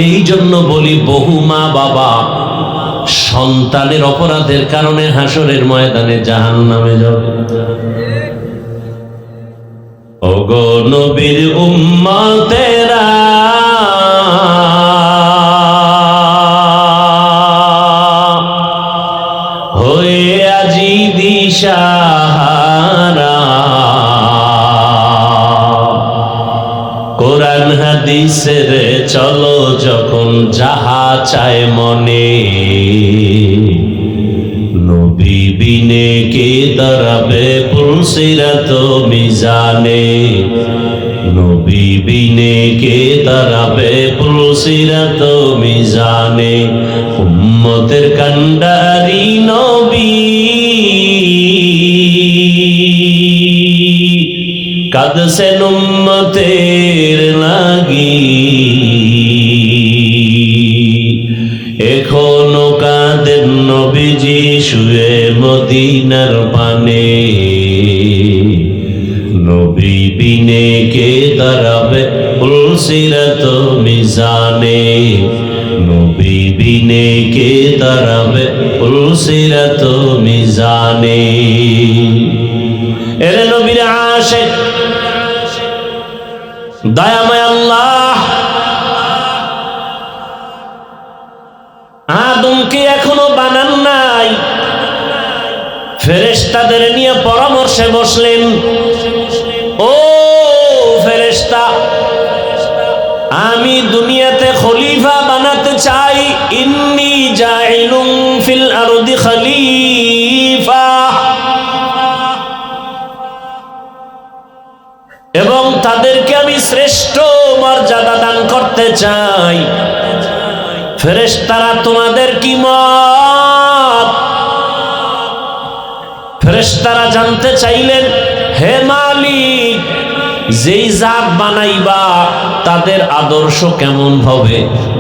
এই জন্য বলি, বহু মা বাবা সন্তানের অপরাধের কারণে হাসরের ময়দানে জাহান্নামে যাবে। ওগো নবীর উম্মতেরা, হয়ে আজি দিশাহারা, কোরআন হাদিসের চলো যখন যাহা চায় মনে, নবী বিনে কে দাঁড়াবে পুলসিরাত মিজানে, নবী বিনে কে দাঁড়াবে পুলসিরাত মিজানে। উম্মতের কান্ডারি নবী, কাঁদছেন উম্মতের লাগি, এখনো কাঁদেন নবীজি শুয়ে মদিনার পানে, নবী বিনে কে দাঁড়াবে পুলসিরাত মিজানে, নবী বিনে কে দাঁড়াবে পুলসিরাত মিজানে। এরে নবীর আশিক দয়াময় আল্লাহ আদমকে এখনো বানান নাই, ফেরেশতাদের নিয়ে পরামর্শে বসলেন। ও ফেরেশতা, আমি দুনিয়াতে খলিফা বানাতে চাই, ইন্নী জাইলুন ফিল আরদি খলিফা, এবং তাদেরকে আমি শ্রেষ্ঠ মর্যাদা দান করতে চাই। ফেরেশতারা তোমাদের কি মত? ফেরেশতারা জানতে চাইলেন, হে মালিক, যেই জাত বানাইবা তাদের আদর্শ কেমন হবে?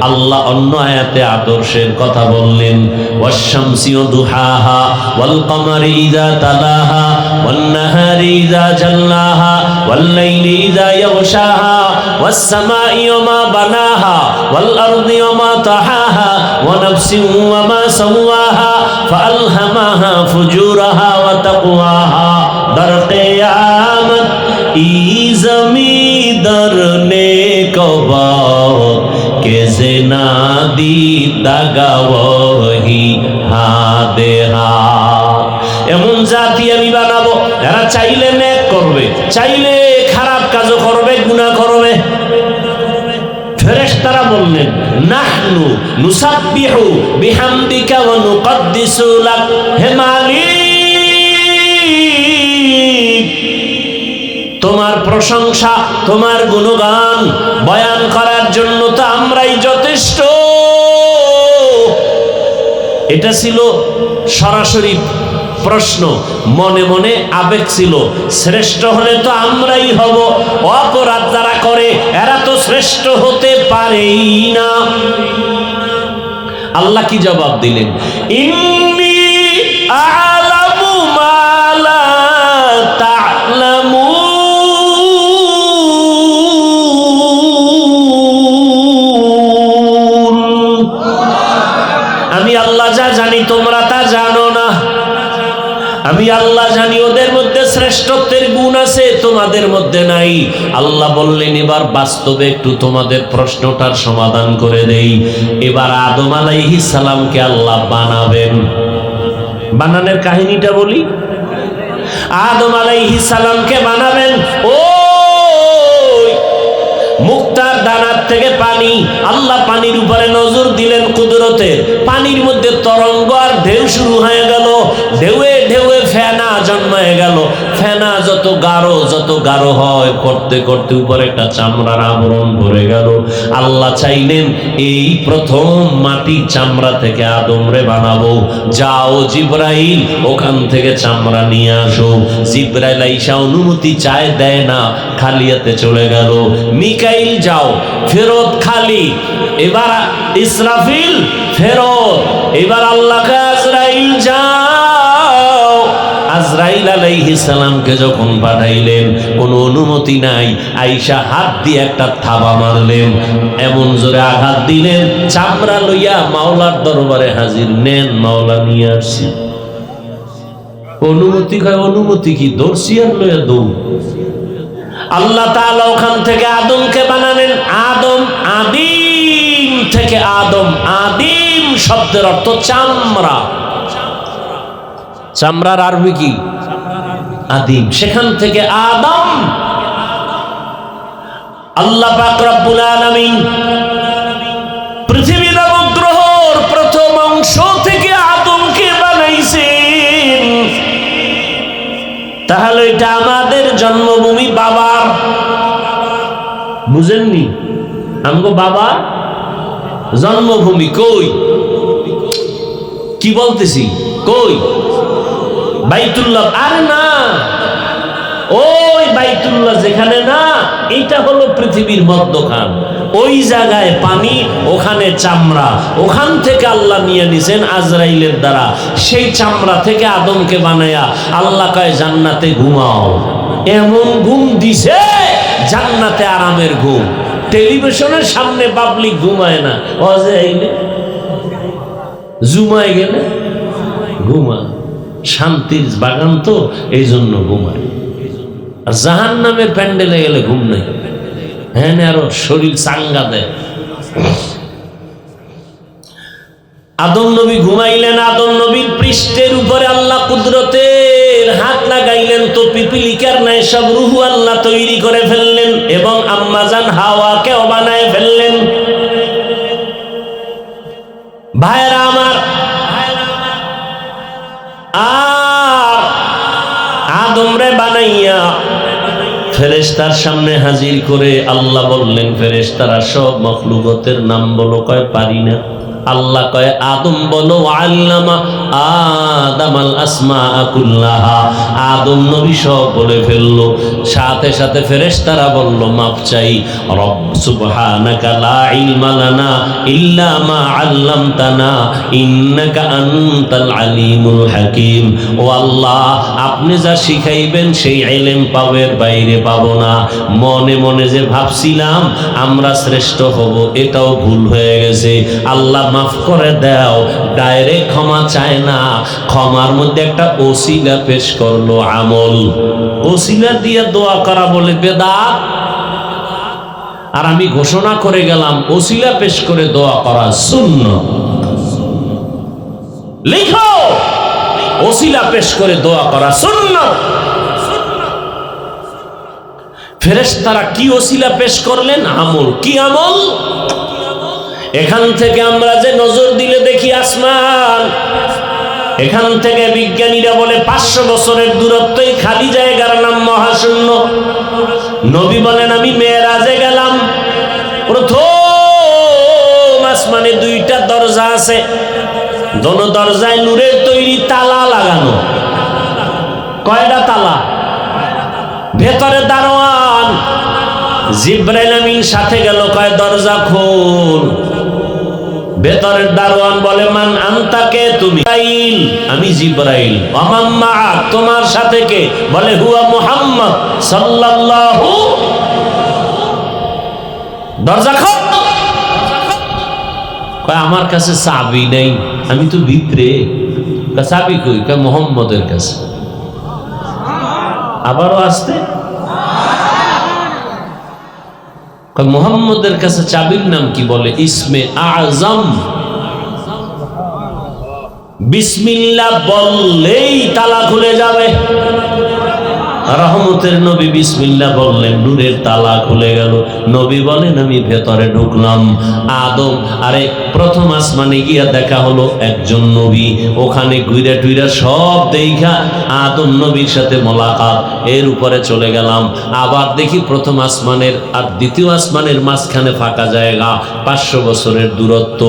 আল্লাহ অন্য আয়াতে আদর্শের কথা বললেন, ওয়াশ-শামসি ওয়া দুহাহা ওয়াল কমারি ইযা তালাহা ওয়ান নাহারি ইযা জাল্লাহা ওয়াল লাইলি ইযা ইয়াগশাহা ওয়াস সামাই ওয়া মা বানাহা ওয়াল আরদি ওয়া মা তাহাহা ওয়া নাফসিন ওয়া মা সাওয়াহা ফাআলহামাহা ফুজুরাহা ওয়া তাকওয়াহা। দর কিয়ামত ই জমিদার নে কবা কেসে না দি দাগা ওহি হাদে হাত। এমন জাতি আমি বানাবো যারা চাইলে নেক করবে, চাইলে খারাপ কাজও করবে, গুনাহ করবে। ফেরেশতারা বললেন, নাহনু নুসাব্বিহু বিহামদিকা ওয়া নুকদ্দিসু লাক। হে মালিক, তোমার প্রশংসা, তোমার গুণগান বয়ান করার জন্য তো আমরাই যথেষ্ট। এটা ছিল সরাসরি প্রশ্ন, মনে মনে আবেগ ছিল, শ্রেষ্ঠ হলে তো আমরাই হব, অপরাধ যারা করে এরা তো শ্রেষ্ঠ হতে পারেই না। আল্লাহ কি জবাব দিলেন? ইন্নী আ'লামু মা লা তা'লামুন। আমি আল্লাহ যা জানি তোমরা তা জানো না। আমি আল্লাহ জানি ওদের মধ্যে শ্রেষ্ঠত্বের গুণ আছে, তোমাদের মধ্যে নাই। আল্লাহ বললেন, এবার বাস্তবে একটু তোমাদের প্রশ্নটার সমাধান করে দেই। এবার আদম আলাইহিস সালামকে আল্লাহ বানাবেন। বানানোর কাহিনীটা বলি। আদম আলাইহিস সালামকে বানাবেন, ও মুক্তার দানা থেকে পানি, আল্লাহ পানির উপরে নজর দিলেন কুদরতের, পানির মধ্যে তরঙ্গ আর ঢেউ শুরু হয়ে গেল, ঢেউয়ে ঢেউয়ে ফেনা জন্মায় গেল। ফেনা যত গাঢ় হয়, করতে করতে উপরে একটা চামড়ার আবরণ ভরে গেল। আল্লাহ চাইলেন এই প্রথম মাটি চামড়া থেকে আদমরে বানাবো, যাও জিব্রাইল ওখান থেকে চামড়া নিয়ে আসো। জিব্রাইল আইসা অনুমতি চায়, দেয় না, খালি হাতে চলে গেল। মিকাইল যাও, ফেরত খালি। এবার ইসরাফিল ফেরত। এবার আল্লাহকে আজরাইল যাও। আজরাইল আলাইহিস সালামকে যখন পাঠাইলেন, কোনো অনুমতি নাই, আইসা হাত দিয়ে একটা থাবা মারলেন, এমন জোরে আঘাত দিলেন, চামড়া লইয়া মাওলার দরবারে হাজির। নেন, মাওলা নিয়ে আসছি। অনুমতি কয়, অনুমতি কি? দর্শি আর লইয়া দৌ। আল্লাহ তাআলা ওখান থেকে আদমকে বানালেন। আদম, আদিম থেকে আদম। আদিম শব্দের অর্থ চামড়া। চামড়ার আরবি কি? আদিম। সেখান থেকে আদম। আল্লাহ পাক রব্বুল আলামিন পৃথিবীর নবগ্রহর প্রথম অংশ থেকে আদমকে বানাইছেন। তাহলে এটা আমাদের জন্মভূমি, বাবার। বুঝেননি? আমগো বাবা জন্মভূমি কই? কি বলতেছি? কই? বাইতুল্লাহ। আরে না, ওই বাইতুল্লাহ যেখানে না, এটা হলো পৃথিবীর মধ্যখান। ওই জায়গায় পানি, ওখানে চামড়া। ওখান থেকে আল্লাহ নিয়ে নিছেন আজরাইলের দ্বারা। সেই চামড়া থেকে আদমকে বানায়া আল্লাহ কয় জান্নাতে ঘুমাও। এমন ঘুম দিছে, জান্নাতে আরামের ঘুম। টেলিভিশনের সামনে পাবলিক ঘুমায় না, অজে আইলে জুমায় গেলে ঘুমায়। শান্তির বাগান তো, এই জন্য ঘুমায়। আর জাহান্নামের প্যান্ডেলে গেলে ঘুম নাই। হ্যাঁ, আরো শরীর চাঙ্গা দেয়। আদম নবী ঘুমাইলেন। আদম নবীর পৃষ্ঠের উপরে আল্লাহ কুদরতের হাত লাগাইলেন, তো পিপিলিকার নাই সব রুহু আল্লাহ তৈরি করে ফেললেন, এবং আম্মাজান হাওয়াকেও বানায় ফেললেন। ভাইরা আমার, আর আদমরে বানাইয়া ফেরেশতার সামনে হাজির করে আল্লাহ বললেন, ফেরেশতারা সব মখলুকতের নাম বলো। কয় পারি না। আল্লাহ কয় আদম বলো। আল্লামা আদামাল আসমাআ কুল্লাহা। আদম নবী সব বলে ফেললো। সাথে সাথে ফেরেশতারা বলল, মাপ চাই। রব সুবহানাকা লা ইলমা লানা ইল্লা মা আল্লামতানা ইন্নাকা আনতাল আলিমুল হাকিম। ও আল্লাহ, আপনি যা শিখাইবেন সেই ইলম পাওয়ার বাইরে পাবো না। মনে মনে যে ভাবছিলাম আমরা শ্রেষ্ঠ হব, এটাও ভুল হয়ে গেছে। আল্লাহ মাফ করে দাও। ডাইরেক্ট ক্ষমা চায় না, ক্ষমার মধ্যে একটা ওসিলা পেশ করলো, আমল। ওসিলা দিয়ে দোয়া করা বলে বেদাত। আর আমি ঘোষণা করে গেলাম, ওসিলা পেশ করে দোয়া করা সুন্নাত। লিখো, ওসিলা পেশ করে দোয়া করা সুন্নাত। ফেরেশতারা কি ওসিলা পেশ করলেন? আমল। কি আমল? এখান থেকে আমরা যে নজর দিলে দেখি আসমান, এখান থেকে বিজ্ঞানীরা বলে 500 বছরের দূরত্বই খালি জায়গার নাম মহাশূন্য। নবী বলেন, আমি মেরাজে গেলাম, প্রথম আসমানে 2টা দরজা আছে, দোনো দরজায় নূরের তৈরি তালা লাগানো। কয়টা তালা? ভেতরে দারোয়ান জিব্রাইল আমিন সাথে গেল, কয় দরজা খোল। ভেতরের দারোয়ান বলে, মান আনতাকে? তুমি। আমি জিব্রাইল। আমান মাআক? তোমার সাথে কে? বলে, হুয়া মুহাম্মদ সাল্লাল্লাহু। দরজা খোল। কয় আমার কাছে চাবি নেই, আমি তো ভিতরে। চাবি কই? কয় মুহাম্মদের কাছে। আবারও আসতে, মুহাম্মদের কাছে চাবির নাম কি? বলে ইসমে আজম। বিসমিল্লাহ বললেই তালা খুলে যাবে। রহমতের নবী বিসমিল্লাহ বললেন, নূরের তালা খুলে গেল। নবী বলেন আমি ভেতরে ঢুকলাম। আদম আরে প্রথম আসমানে গিয়া দেখা হলো একজন নবী, ওখানে ঘুরে টুইরা সব দেখা আদম নবীর সাথে মোলাকাত, এর উপরে চলে গেলাম। আবার দেখি প্রথম আসমানের আর দ্বিতীয় আসমানের মাঝখানে ফাঁকা জায়গা, 500 বছরের দূরত্ব।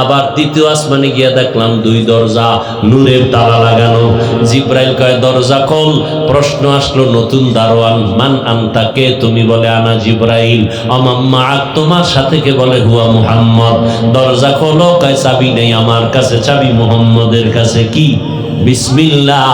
আবার দ্বিতীয় আসমানে গিয়া দেখলাম 2 দরজা, নূরের তালা লাগানো। জিব্রাইল কয় দরজা খোল। প্রশ্ন আসলো নতুন দারোয়ান, মান আনতা, কে তুমি? বলে আনা জিব্রাইল। অমাম্মা তোমার সাথে কে? বলে হুয়া মুহাম্মদ। দরজা খোলো। কয় চাবি নেই আমার কাছে, চাবি মুহাম্মদের কাছে। কি? বিসমিল্লাহ।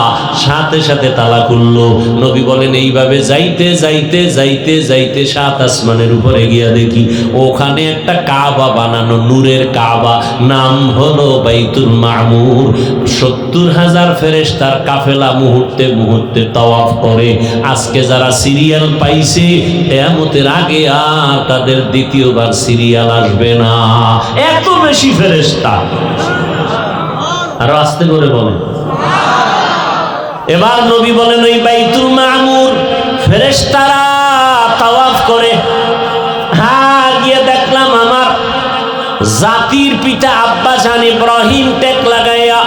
সাথে সাথে তালা খুললো। নবী বলেন এইভাবে যাইতে যাইতে যাইতে যাইতে 7 আসমানের উপরে গিয়া দেখি ওখানে একটা কাবা বানানো, নূরের কাবা, নাম হলো বাইতুল মামুর। 70,000 ফেরেশতার কাফেলা মুহূর্তে মুহূর্তে তাওয়াফ করে। আজকে যারা সিরিয়াল পাইছে, কিয়ামতের আগে আর তাদের দ্বিতীয়বার সিরিয়াল আসবে না, এত বেশি ফেরেশতা। আরো আস্তে করে বলেন। এবার নবী বলেন ওই বাইতুল মামুর ফেরেশতারা তাওয়াফ করে। হ্যাঁ, গিয়ে দেখলাম আমার জাতির পিতা আব্বা জান ইব্রাহিম টেক লাগাইয়া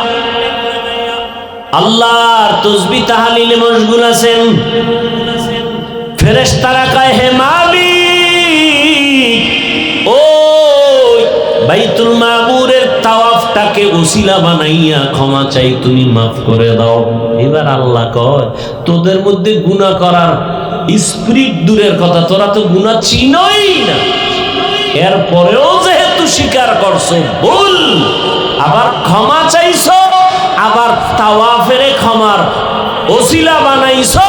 আল্লাহর তাসবিহ তাহলিলে মশগুল আছেন। ফেরেশতারা কয় হে মালিক, ও বাইতুল মামুরের তাওয়াফটাকে ওসিলা বানাইয়া ক্ষমা চাই, তুমি মাফ করে দাও। এবার আল্লাহ কয় তোদের মধ্যে গুনাহ করার স্পিরিট দূরের কথা, তোরা তো গুনাহ চিনই না, এরপরেও যেহেতু স্বীকার করছো ভুল, আবার ক্ষমা চাইছো, আবার তাওয়াফের ক্ষমার ওসিলা বানাইছো,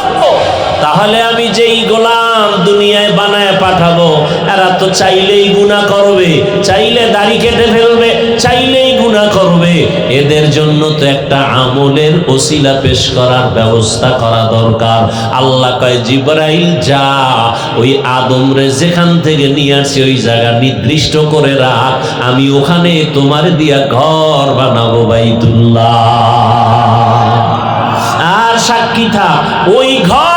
তাহলে আমি যেই গোলাম দুনিয়ায় বানায় পাঠাবো এরা তো চাইলেই গুনাহ করবে, চাইলে দাড়ি কেটে ফেলবে, চাইলেই গুনাহ করবে। এদের জন্য তো একটা আমলের ওসিলা পেশ করার ব্যবস্থা করা দরকার। আল্লাহ কয় জিবরাইল যা, ওই আদম রে যেখান থেকে নিয়ে আসি ওই জায়গা নির্দিষ্ট করে রাখ, আমি ওখানে তোমার দিয়া ঘর বানাবো বাইতুল্লাহ। আর সাক্ষী থাক, ওই ঘর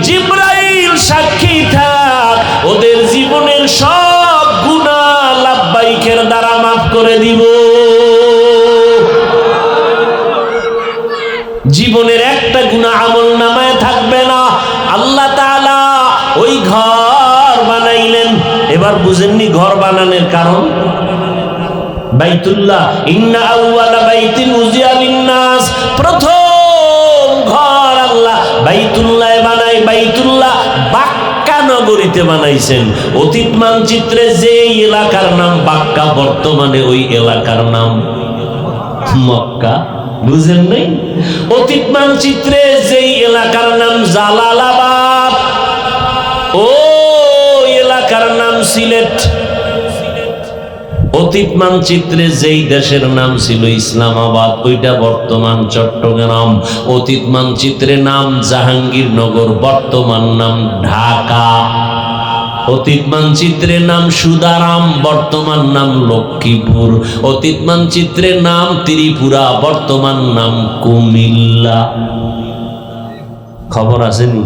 জিবরাইল সাক্ষী থাক, ওদের জীবনের সব গুনাহ লাব্বাইকের দ্বারা মাফ করে দিব। জীবনের একটা গুনাহ আমল নামায় থাকবে না। আল্লাহ তাআলা ওই ঘর বানাইলেন। এবার বুঝেননি ঘর বানানোর কারণ? বাইতুল্লাহ, ইন্না আউওয়ালা বাইতিন উযিয়া লিন-নাস, প্রথম ঘর আল্লাহ বাইতুল্লাহ বানাই। বাইতুল্লাহ বাক্কা নগরীতে বানাইছেন। অতীত মানচিত্রে যে এলাকার নাম বাক্কা, বর্তমানে ওই এলাকার নাম মক্কা। বুঝেন নাই? অতীত মানচিত্রে যেই এলাকার নাম জালালাবাদ, ওই এলাকার নাম সিলেট। অতীত মানচিত্রে যেই দেশের নাম ছিল ইসলামাবাদ, ওইটা বর্তমান চট্টগ্রাম। অতীত মানচিত্রে নাম জাহাঙ্গীরনগর, বর্তমান নাম ঢাকা। অতীত মানচিত্রে নাম সুদারাম, বর্তমান নাম লক্ষ্মীপুর। অতীত মানচিত্রে নাম ত্রিপুরা, বর্তমান নাম কুমিল্লা। খবর আসেনি?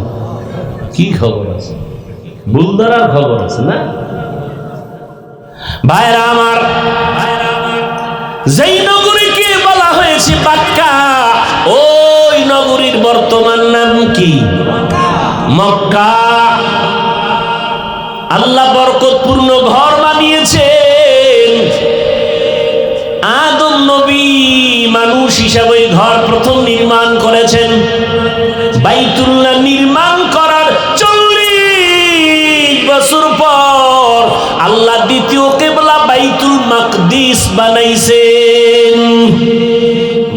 কি খবর আছে? বুলদারার খবর আছে না? ভাইরা আমার, যেই নগরীকে বলা হয়েছে বাক্কা, ওই নগরীর বর্তমান নাম কি? মক্কা। আল্লাহ বরকতপূর্ণ ঘর বানিয়েছেন। আদম নবী মানুষ হিসাবে ঘর প্রথম নির্মাণ করেছেন। বাইতুল্লাহ নির্মাণ করার 40 বছর পর আল্লাহ দ্বিতীয় কিবলা বাইতুল মাকদিস বানাইছেন।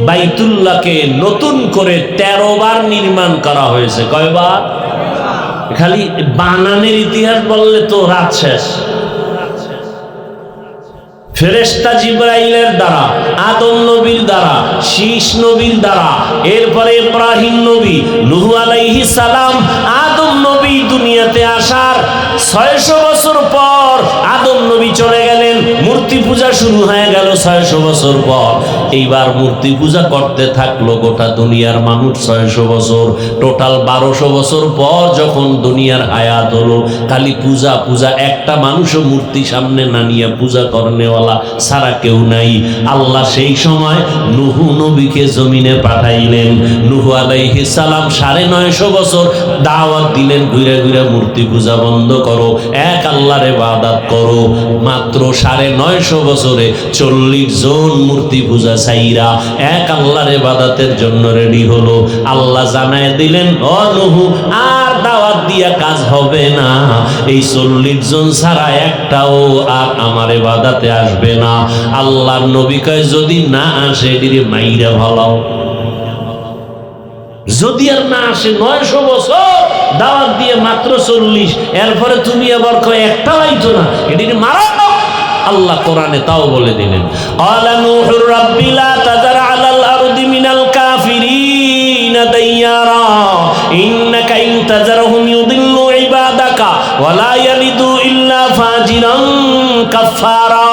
বাইতুল্লাহকে নতুন করে 13 বার নির্মাণ করা হয়েছে। কয়বার? খালি বানানের ইতিহাস বললে তো রাত শেষ। ফেরেশতা জিবরাইলের দ্বারা, আদম নবীর দ্বারা, শীষ নবীর দ্বারা, এরপরে ইব্রাহিম নবী, নূহ আলাইহিস সালাম, আদম নবী দুনিয়াতে আসার 600 বছর পর আদম মূর্তি পূজা শুরু হয়ে গেল 600 বছর পর। এইবার মূর্তি পূজা করতে থাকলো গোটা দুনিয়ার মানুষ 600 বছর। টোটাল 1200 বছর পর যখন দুনিয়ার হায়াত হলো, খালি পূজা পূজা, একটা মানুষও মূর্তি সামনে না নিয়ে পূজা করনেওয়ালা সারা কেউ নাই। আল্লাহ সেই সময় নূহ নবীকে জমিনে পাঠাইলেন। নূহ আলাইহিস সালাম 950 বছর দাওয়াত দিলেন, ঘুরে ঘুরে মূর্তি পূজা বন্ধ করো, এক আল্লাহর ইবাদত করো। মাত্র 950 বছরে 40 জন মূর্তি পূজা ছাইরা এক আল্লাহর ইবাদতের জন্য রেডি হলো। আল্লাহ জানায় দিলেন, ও নূহ, আর দাওয়াত দিয়া কাজ হবে না। এই 40 জন ছাড়া একটাও আর আমার ইবাদতে আসবে না। আল্লাহর নবী কয়, যদি না আসে এদিকে মাইরা ভালাও। যদি আর না আসে, 900 বছর দাওয়াত দিয়ে মাত্র 40, এরপরে তুমি আবার কয় একটা হইতো না, এদিকে মারা। আল্লাহ কোরআনে তাও বলে দিলেন, ক্বালা নূহুর রাব্বি লা তাযার আলাল আরদি মিনাল কাফিরিনা দাইয়ারা ইন্নাকা ইন তাযারহুম ইউদিল্লু ইবাদাকা ওয়া লা ইয়ালিদু ইল্লা ফাজিরান কাফারা।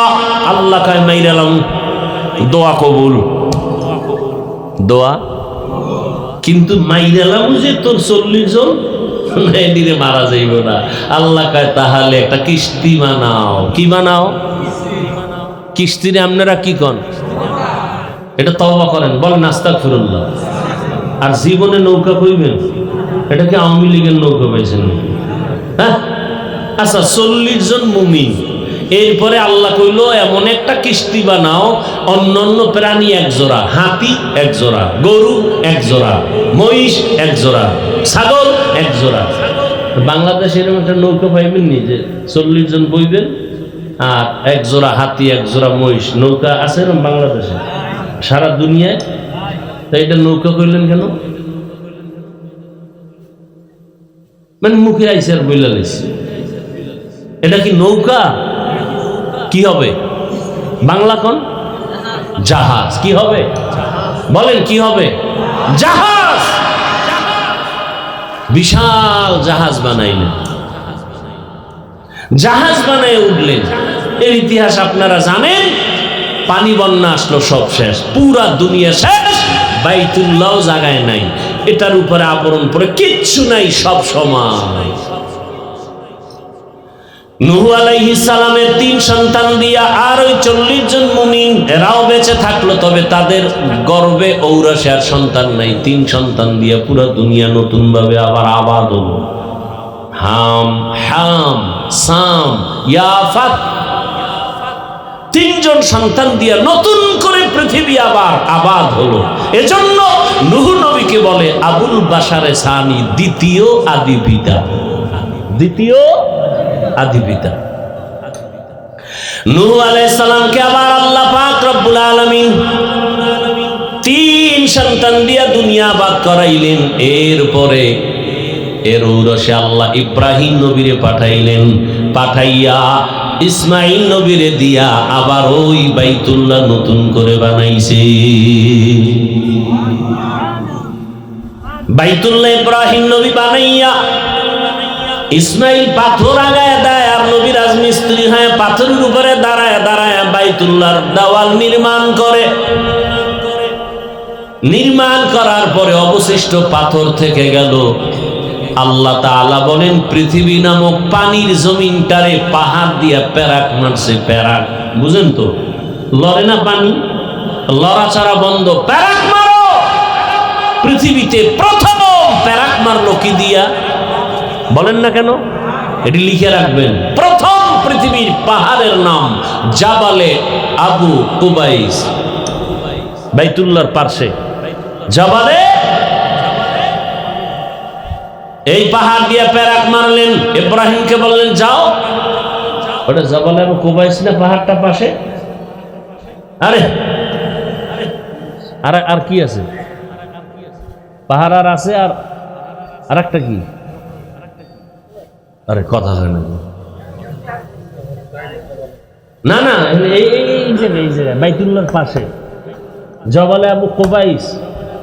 আল্লাহ কয় মাইরালাম, দোয়া কবুল, দোয়া কিন্তু মাইরালাম যে তোর 40 জন এদিকে মারা যাইব না। আল্লাহ কয় তাহলে একটা কিস্তি বানাও। কি বানাও? কিস্তিরে আপনারা কি কন? এটা তওবা করেন, বলেন আস্তাগফিরুল্লাহ। আর জীবনে নৌকা কইবেন, এটা কি আওয়ামী লীগের নৌকা পাইছেন? হ্যাঁ, আচ্ছা 40 জন মুমিন, এরপরে আল্লাহ কইল এমন একটা কিস্তি বানাও, অন্যান্য প্রাণী এক জোড়া, হাতি এক জোড়া, গরু এক জোড়া, মহিষ এক জোড়া, ছাগল এক জোড়া। বাংলাদেশে এরকম একটা নৌকা পাইবেন নি যে 40 জন বইবেন আর এক জোড়া হাতি এক জোড়া মহিষ? নৌকা আছে এরকম বাংলাদেশে? সারা দুনিয়ায়? তাই এটা নৌকা কইলেন কেন? মানে মুখে আইসে আর বইলা লাইছে। এটা কি নৌকা? কি হবে? বাংলা কোন? জাহাজ। কি হবে বলেন? কি হবে? জাহাজ। বিশাল জাহাজ বানাইলেন, জাহাজ বানায় উঠলেন। এর ইতিহাস আপনারা জানেন। পানি বন্যা আসলো, সব শেষ, পুরা দুনিয়া শেষ, বাইতুল্লাহ জায়গায় নাই, এটার উপরে আবরণ পরে কিচ্ছু নাই, সব সমান। নূহ আলাইহিস সালামের 3 সন্তান দিয়া আর ওই 40 জন মুমিন এরাও বেঁচে থাকলো, তবে তাদের গর্ভে ঔরসে আর সন্তান নাই। 3 সন্তান দিয়া পুরো দুনিয়া নতুন ভাবে আবার আবাদ হলো। হাম, হাম, সাম, ইয়াফাত, 3 জন সন্তান দিয়া নতুন করে পৃথিবী আবার আবাদ হলো। এজন্য নূহ নবীকে বলে আবুল বাশারে সানি, দ্বিতীয় আদি পিতা। দ্বিতীয় আদি পিতা। নূহ আলাইহিস সালামকে আবার আল্লাহ পাক রব্বুল আলামিন 3 সন্তান দিয়া দুনিয়া আবাদ করাইলেন। এরপরে এর ঔরসে আল্লাহ ইব্রাহিম নবীরে পাঠাইলেন, পাঠাইয়া ইসমাইল নবীরে দিয়া আবার ওই বাইতুল্লাহ নতুন করে বানাইছে। বাইতুল্লাহ ইব্রাহিম নবী বানাইয়া ইসমাইল পাথর আগায় দেয়, আর নবী রাজমিস্ত্রি হয়ে পাথরের উপরে দাঁড়ায় দাঁড়ায় বাইতুল্লাহর দেওয়াল নির্মাণ করে। নির্মাণ করার পরে অবশিষ্ট পাথর থেকে গেল। আল্লাহ তাআলা বলেন, পৃথিবী নামক পানির জমিনটারে পাহাড় দিয়া প্যারাক মারছে। প্যারাক বুঝেন তো? লড়ে না পানি, লড়াচড়া বন্ধ, প্যারাক মারো। পৃথিবীতে প্রথম প্যারাক মারলো কি দিয়া? বলেন না কেন? এটি লিখে রাখবেন। প্রথম পৃথিবীর পাহাড়ের নাম জাবালে আবু কুবাইস, বাইতুল্লাহর পাশে জাবালে। এই পাহাড় দিয়ে প্যারাক মারলেন, ইব্রাহিমকে বললেন যাও। ওটা জাবালে আবু কুবাইস না পাহাড়টা পাশে? আরে আর কি আছে? পাহাড় আর আছে, আর একটা কি? আরে কথা হয় না, না না, এই জায়গায় বাইতুল্লাহর পাশে জবালে আবু কুবাইস।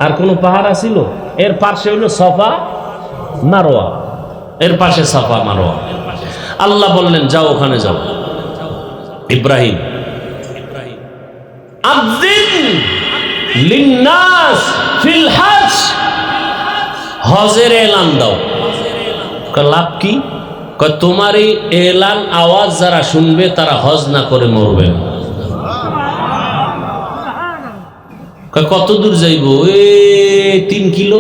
আর কোন পাহাড় আছিল? এর পাশে হইল সাফা মারওয়া, এর পাশে সাফা মারওয়া। আল্লাহ বললেন যাও, ওখানে যাও। ইব্রাহিম আযিন লিন্নাস ফিল হজ, হজের এলান দাও। লাভ কি? তোমার এই এলান আওয়াজ যারা শুনবে তারা হজ না করে মরবে না। কত দূর যাইব? 3 কিলো।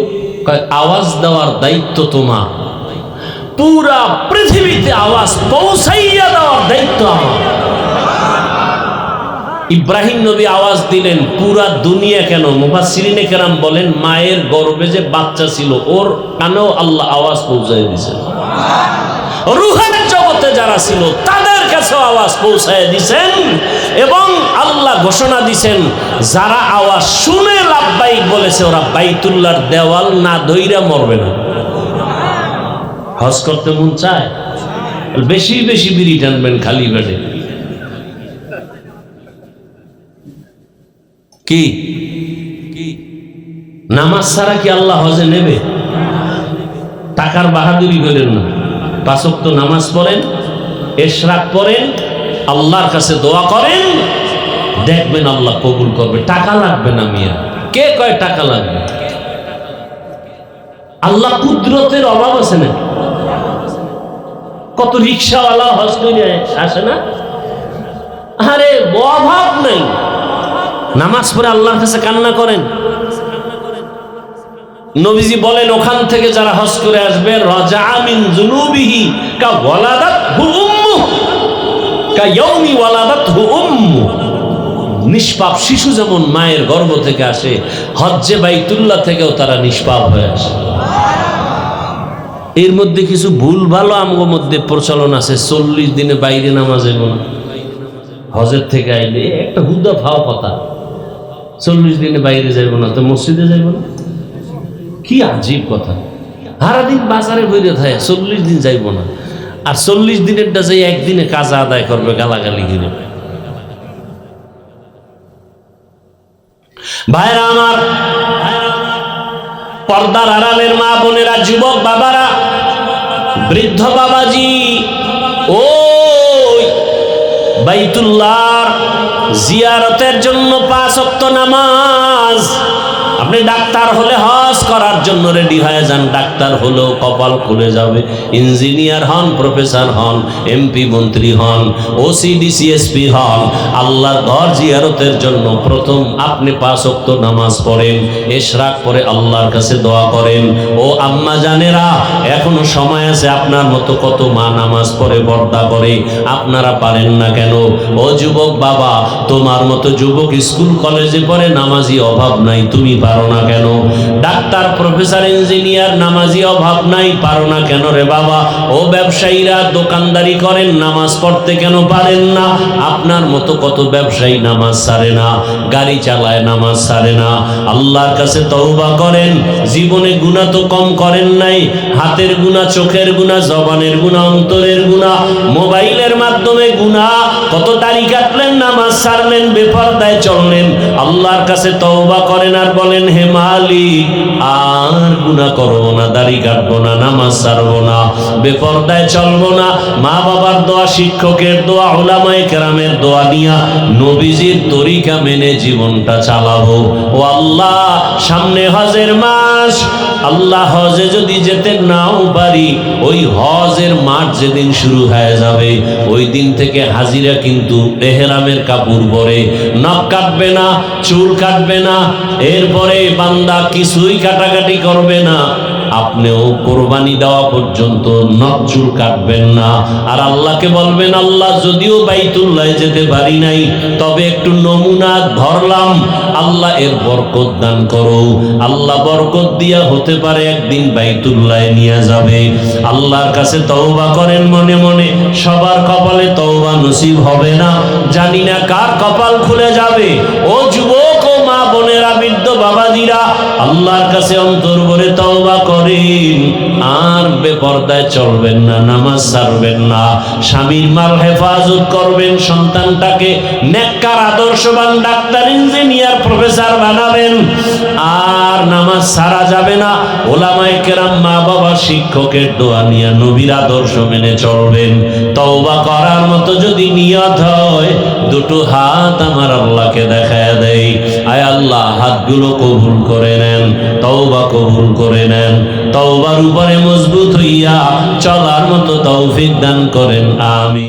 আওয়াজ দেওয়ার দায়িত্ব তোমার, পুরা পৃথিবীতে আওয়াজ পৌঁছাইয়া দেওয়ার দায়িত্ব আমার। ইব্রাহিম নবী আওয়াজ দিলেন, পুরা দুনিয়া কেন, মুফাসসিরিনে কেরাম বলেন মায়ের গর্ভে যে বাচ্চা ছিল ওর কানেও আল্লাহ আওয়াজ পৌঁছায় দিয়েছেন। রূহের জগতে যারা ছিল তাদের কাছে আওয়াজ পৌঁছায় দিয়েছেন, এবং আল্লাহ ঘোষণা দিয়েছেন যারা আওয়াজ শুনে লাব্বাইক বলেছে ওরা বাইতুল্লাহর দেওয়াল না ধইরা মরবে না। হজ করতে মন চায়? বেশি বেশি বিড়ি টানবেন খালি পেটে। কি নামাজ ছাড়া কি আল্লাহ হজে নেবে? টাকার বাহাদুরি করেন না, 5 ওয়াক্ত নামাজ পড়েন, ইশরাক পড়েন, আল্লাহর কাছে দোয়া করেন, দেখবেন আল্লাহ কবুল করবে। টাকা লাগবে না মিয়া। কে কয় টাকা লাগবে? আল্লাহ কুদরতের অভাব আছে না? কত রিক্সাওয়ালা হজ করে আসে না? আরে অভাব নেই, নামাজ পড়ে আল্লাহর কাছে কান্না করেন। নবীজি বলেন ওখান থেকে যারা হজ করে আসবে রাজা মিন যুনুবিহি কা ওয়ালাদাতহু উম্মু কা ইয়াউমি ওয়ালাদাতহু উম্মু। নিষ্পাপ শিশু যেমন মায়ের গর্ভ থেকে আসে, হজ্জে বাইতুল্লাহ থেকেও তারা নিষ্পাপ হয়ে আসে। এর মধ্যে কিছু ভুল ভালো আমগো মধ্যে প্রচলন আছে, 40 দিনে বাইরে নামাজ হইব না। হজের থেকে আইলে একটা হুদা ফাও কথা, 40 দিনে বাইরে যাইব না তো মসজিদে যাইব না। কি আজীব কথা! সারাদিন বাজারে বইরে থাকে, 40 দিন যাইব না, আর 40 দিনেরটা যাই একদিনে কাজা আদায় করবে গালাগালি কিনে। ভাইরা আমার, পর্দার আড়ালের মা বোনেরা, যুবক বাবারা, বৃদ্ধ বাবাজি, ওই বাইতুল্লাহ জিয়ারতের জন্য 5 ওয়াক্ত নামাজ। আপনি ডাক্তার হলে হজ করার জন্য রেডি হয়ে যান, ডাক্তার হলেও কপাল খুলে যাবে। ইঞ্জিনিয়ার হন, প্রফেসর হন, এমপি মন্ত্রী হন, ওসি ডিসিএসপি হন, আল্লাহর ঘর জিয়ারতের জন্য প্রথম আপনি 5 ওয়াক্ত নামাজ পড়েন, ইশরাক করে আল্লাহর কাছে দোয়া করেন। ও আম্মা জানেরা, এখনো সময় আছে। আপনার মতো কত মা নামাজ পড়ে পর্দা করে, আপনারা পারেন না কেন? ও যুবক বাবা, তোমার মতো যুবক স্কুল কলেজে পড়ে, নামাজি অভাব নাই, তুমি পারো না কেন? ডাক্তার প্রফেসর ইঞ্জিনিয়ার নামাজি অভাব নাই, পারো না কেন রে বাবা? ও ব্যবসায়ীরা দোকানদারি করেন, নামাজ পড়তে কেন পারেন না? আপনার মতো কত ব্যবসায়ী নামাজ ছাড়ে না, গাড়ি চালায় নামাজ ছাড়ে না। আল্লাহর কাছে তওবা করেন। জীবনে গুনাহ তো কম করেন নাই, হাতের গুনাহ, চোখের গুনাহ, জবানের গুনাহ, অন্তরের গুনাহ, মোবাইলের মাধ্যমে গুনাহ, কত দাড়ি কাটলেন, নামাজ ছাড়লেন, বেপরদায় চললেন। আল্লাহর কাছে তওবা করেন আর বলেন, হে মালিক, আর গুনাহ করব না, দাড়ি কাটবো না, নামাজ ছাড়বো না, বেপরদায় চলবো না। মা বাবার দোয়া, শিক্ষকের দোয়া, উলামায়ে কেরামের দোয়া নিয়া নবীজির তরিকা মেনে জীবনটা চালাবো। ও আল্লাহ, সামনে হজের মাস, আল্লাহ হজে যদি যেতে নাও পারি, ওই হজের মাঠ যেদিন শুরু হয়ে যাবে ওই দিন থেকে হাজিরা কিন্তু এহরামের কাপড় পরে, নখ কাটবে না, চুল কাটবে না, এরপরে বান্দা কিছুই কাটাকাটি করবে না। আপনিও কোরবানি দেওয়া পর্যন্ত নখ চুল কাটবেন না। আর আল্লাহকে বলবেন, আল্লাহ যদিও বাইতুল্লাহ যেতে পারি নাই, তবে একটু নমুনা ধরলাম, আল্লাহ এর বরকত দান করো। আল্লাহ বরকত দিয়া হতে পারে একদিন বাইতুল্লাহ নিয়ে যাবে। আল্লাহর কাছে তওবা করেন মনে মনে। সবার কপালে তওবা নসিব হবে না, জানি না কার কপাল খুলে যাবে। ও যুবক, ও মা বোনেরা, বৃদ্ধ বাবাজিরা, আল্লাহর কাছে অন্তর ভরে তওবা করেন, আর বেপরদায় চলবেন না, নামাজ ছাড়বেন না, স্বামীর মাল হেফাজত করবেন, সন্তানটাকে নেককার আদর্শবান ডাক্তার, ইঞ্জিনিয়ার, প্রফেসর বানাবেন। আর নামাজ ছাড়া যাবে না। ওলামায়ে কেরাম, মা বাবা, শিক্ষকের দোয়া নিয়ে নবীর আদর্শ মেনে চলবেন। তওবা করার মতো যদি নিয়ত হয়, দুটো হাত আমার আল্লাহকে দেখায় দেই। আয় আল্লাহ, হাতগুলো কবুল করে নেন, তওবা কবুল করে নেন, তওবার উপরে মজবুত হইয়া চলার মতো তৌফিক দান করেন, আমিন।